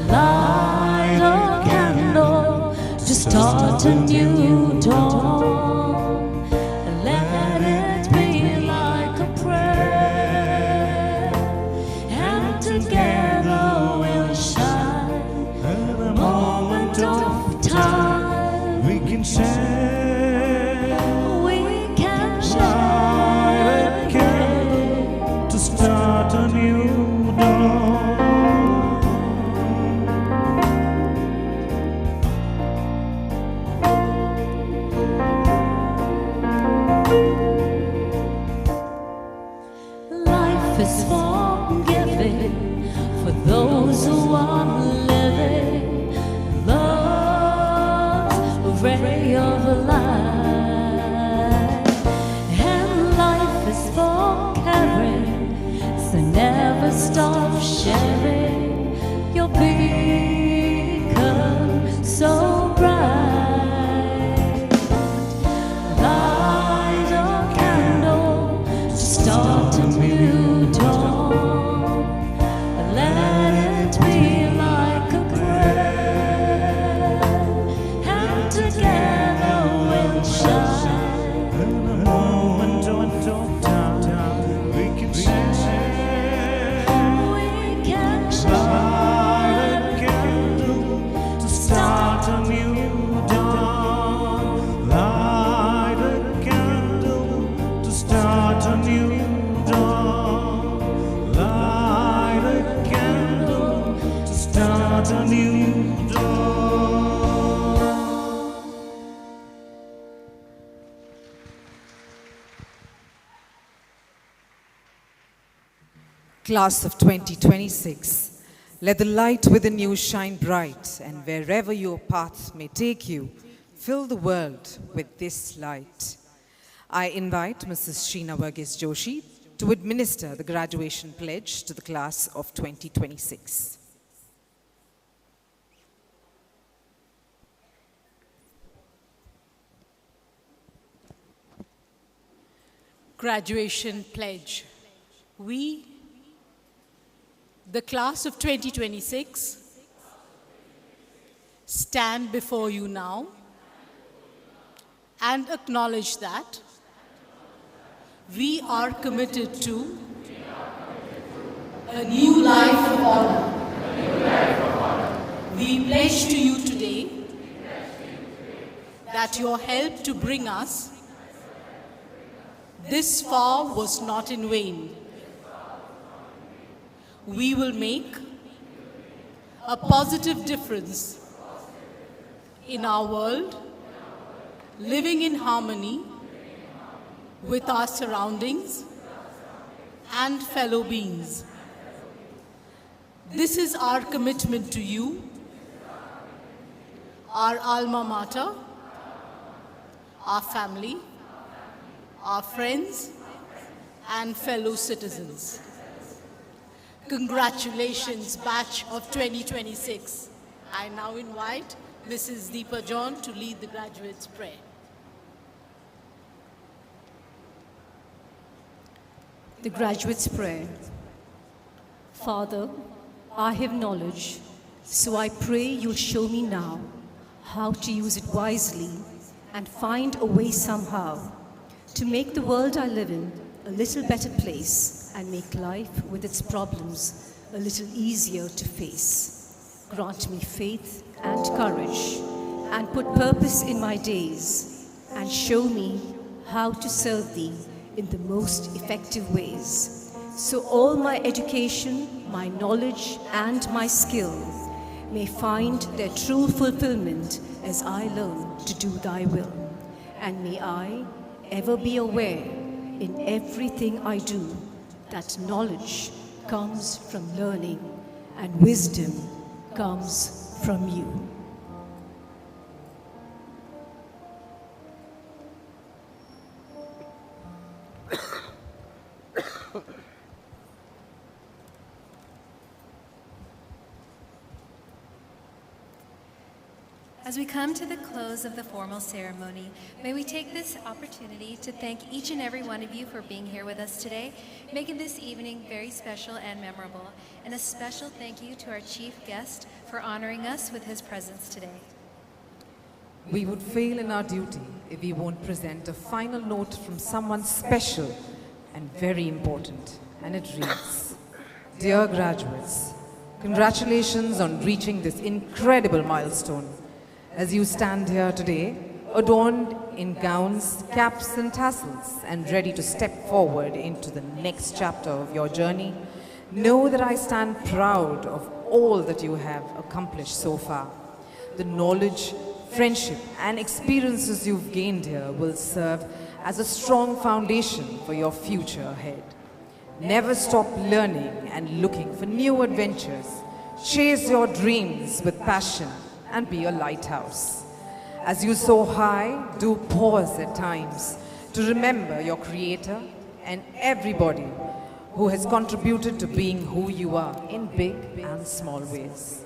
Light a candle to start a new dawn, and let it be like a prayer, and together we'll shine the moment of time. We can share, we can share a candle to start a new dawn. Life is forgiving for those who are living. Love's a ray of light, and life is for caring. So never stop sharing your beacon so bright. Light a candle to start a new dawn. Let it be like a prayer, and together we'll shine in the moment of time. We can share, we can shine a candle to start a new dawn. Light a candle to start a new dawn. Light a candle to start a new dawn. Class of 2026, let the light within you shine bright, and wherever your path may take you, fill the world with this light. I invite Mrs. Sheena Varghese Joshi to administer the graduation pledge to the class of 2026. Graduation pledge. We, the class of 2026, stand before you now and acknowledge that we are committed to a new life of honor. We pledge to you today that your help to bring us this far was not in vain. We will make a positive difference in our world, living in harmony with our surroundings and fellow beings. This is our commitment to you, our alma mater, our family, our friends, and fellow citizens. Congratulations, batch of 2026. I now invite Mrs. Deepa John to lead the graduates' prayer. The graduate's prayer. Father, I have knowledge, so I pray you'll show me now how to use it wisely and find a way somehow to make the world I live in a little better place and make life with its problems a little easier to face. Grant me faith and courage and put purpose in my days and show me how to serve thee in the most effective ways. So all my education, my knowledge, and my skill may find their true fulfillment as I learn to do thy will. And may I ever be aware in everything I do that knowledge comes from learning and wisdom comes from you. As we come to the close of the formal ceremony, may we take this opportunity to thank each and every one of you for being here with us today, making this evening very special and memorable. And a special thank you to our chief guest for honoring us with his presence today. We would fail in our duty if we won't present a final note from someone special and very important. And it reads, Dear graduates, congratulations on reaching this incredible milestone. As you stand here today, adorned in gowns, caps and tassels, and ready to step forward into the next chapter of your journey, know that I stand proud of all that you have accomplished so far. The knowledge, friendship, and experiences you've gained here will serve as a strong foundation for your future ahead. Never stop learning and looking for new adventures. Chase your dreams with passion and be a lighthouse. As you soar high, do pause at times to remember your Creator and everybody who has contributed to being who you are in big and small ways.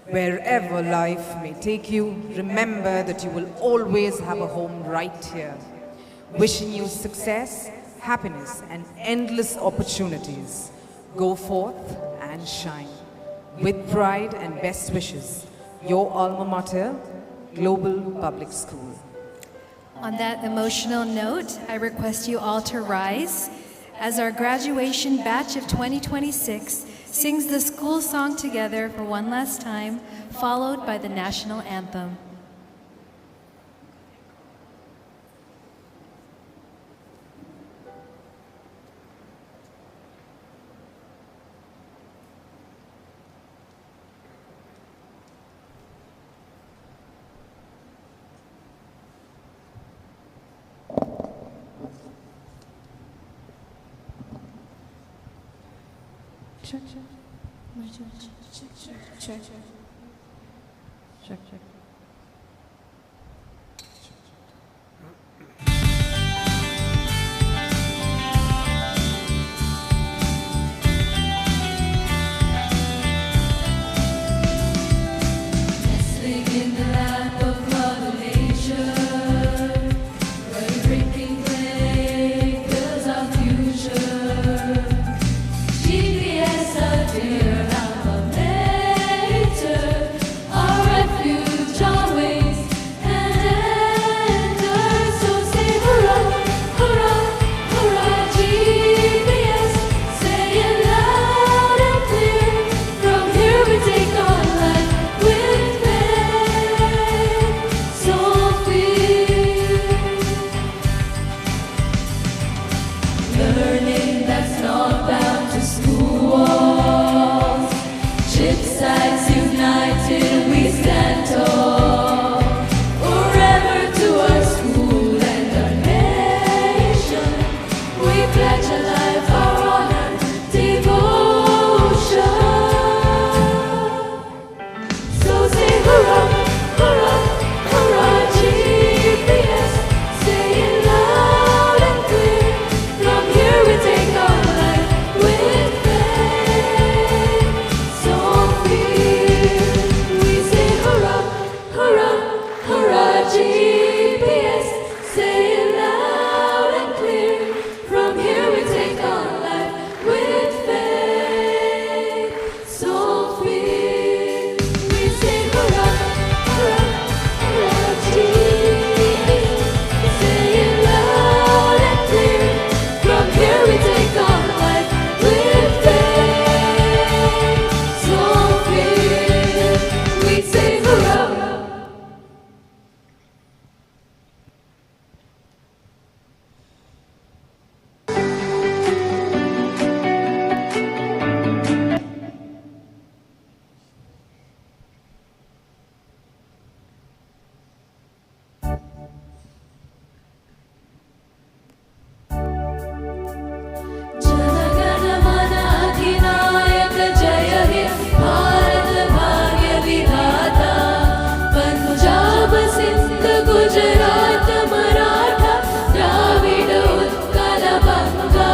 Wherever life may take you, remember that you will always have a home right here. Wishing you success, happiness, and endless opportunities. Go forth and shine. With pride and best wishes, your alma mater, Global Public School. On that emotional note, I request you all to rise as our graduation batch of 2026 sings the school song together for one last time, followed by the national anthem. Check. Nestling in the lap of Mother Nature, where drinking clay builds our future. GPS, our dear alma mater, our refuge, our wings and anchors. So say hurrah, hurrah, hurrah, GPS, say it loud and clear. From here we take our life with faith, so fear. Learning that's not bound to school walls. Ship sides united, we stand tall. Forever to our school and our nation, we pledge a life, our honor, devotion. So say hurrah, hurrah, hurrah, GPS, say it loud and clear. From here we take our life with faith, so fear. We say hurrah, hurrah, hurrah, GPS, say it loud and clear. From here we take our life with faith, so fear. We say hurrah, hurrah, hurrah, GPS, say it loud and clear. From here we take our life with faith, so fear. We say hurrah. जनगणमन अधिनायक जय हे भारत भाग्य विधाता पंजाब सिंध गुजरात मराठा द्राविड उत्कल बंगा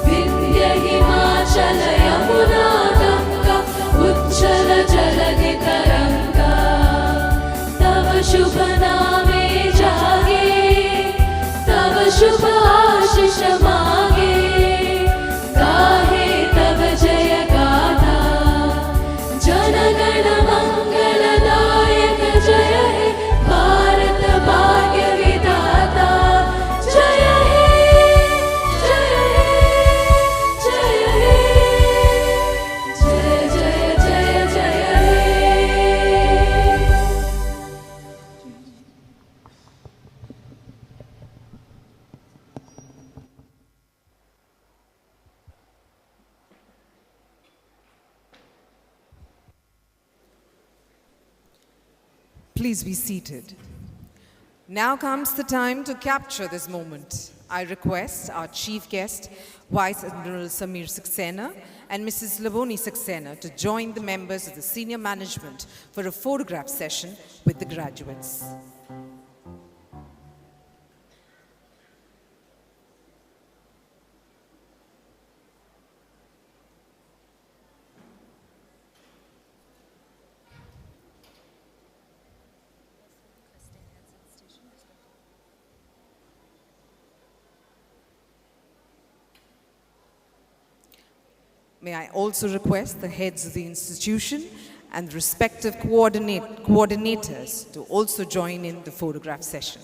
विंध्य हिमाचल यमुना गंगा उच्चल जलधि तरंगा Please be seated. Now comes the time to capture this moment. I request our chief guest, Vice Admiral Samir Saxena and Mrs. Laboni Saxena to join the members of the senior management for a photograph session with the graduates. May I also request the heads of the institution and the respective coordinators to also join in the photograph session.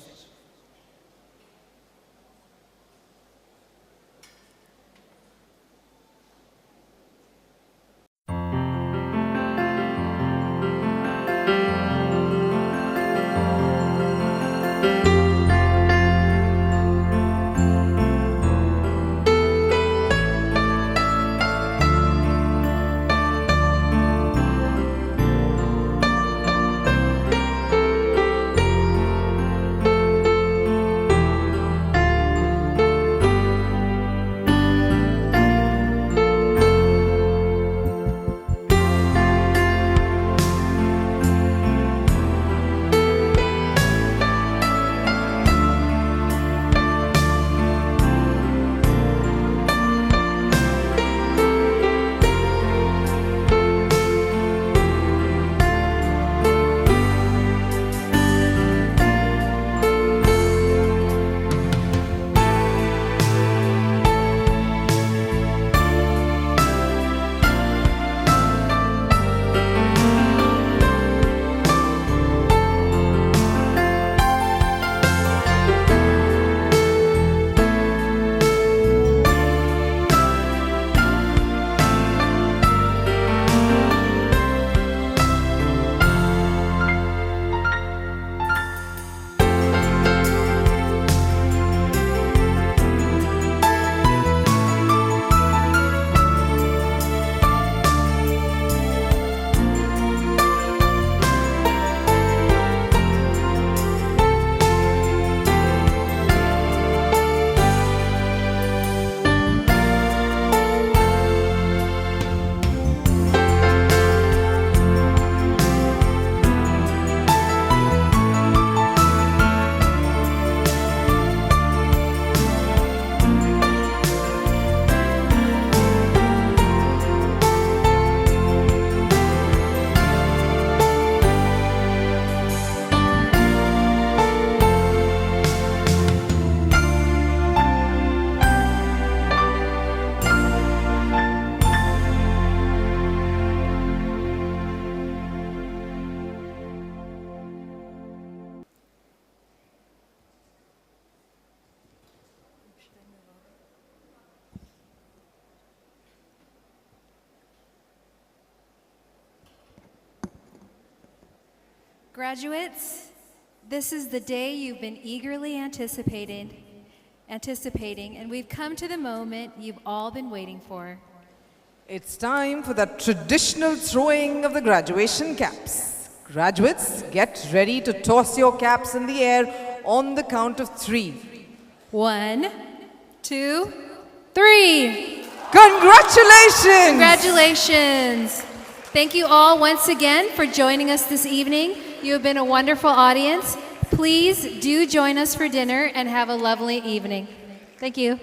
Graduates, this is the day you've been eagerly anticipating, and we've come to the moment you've all been waiting for. It's time for the traditional throwing of the graduation caps. Graduates, get ready to toss your caps in the air on the count of 3. 1, 2, 3. Congratulations! Congratulations! Thank you all once again for joining us this evening. You have been a wonderful audience. Please do join us for dinner and have a lovely evening. Thank you.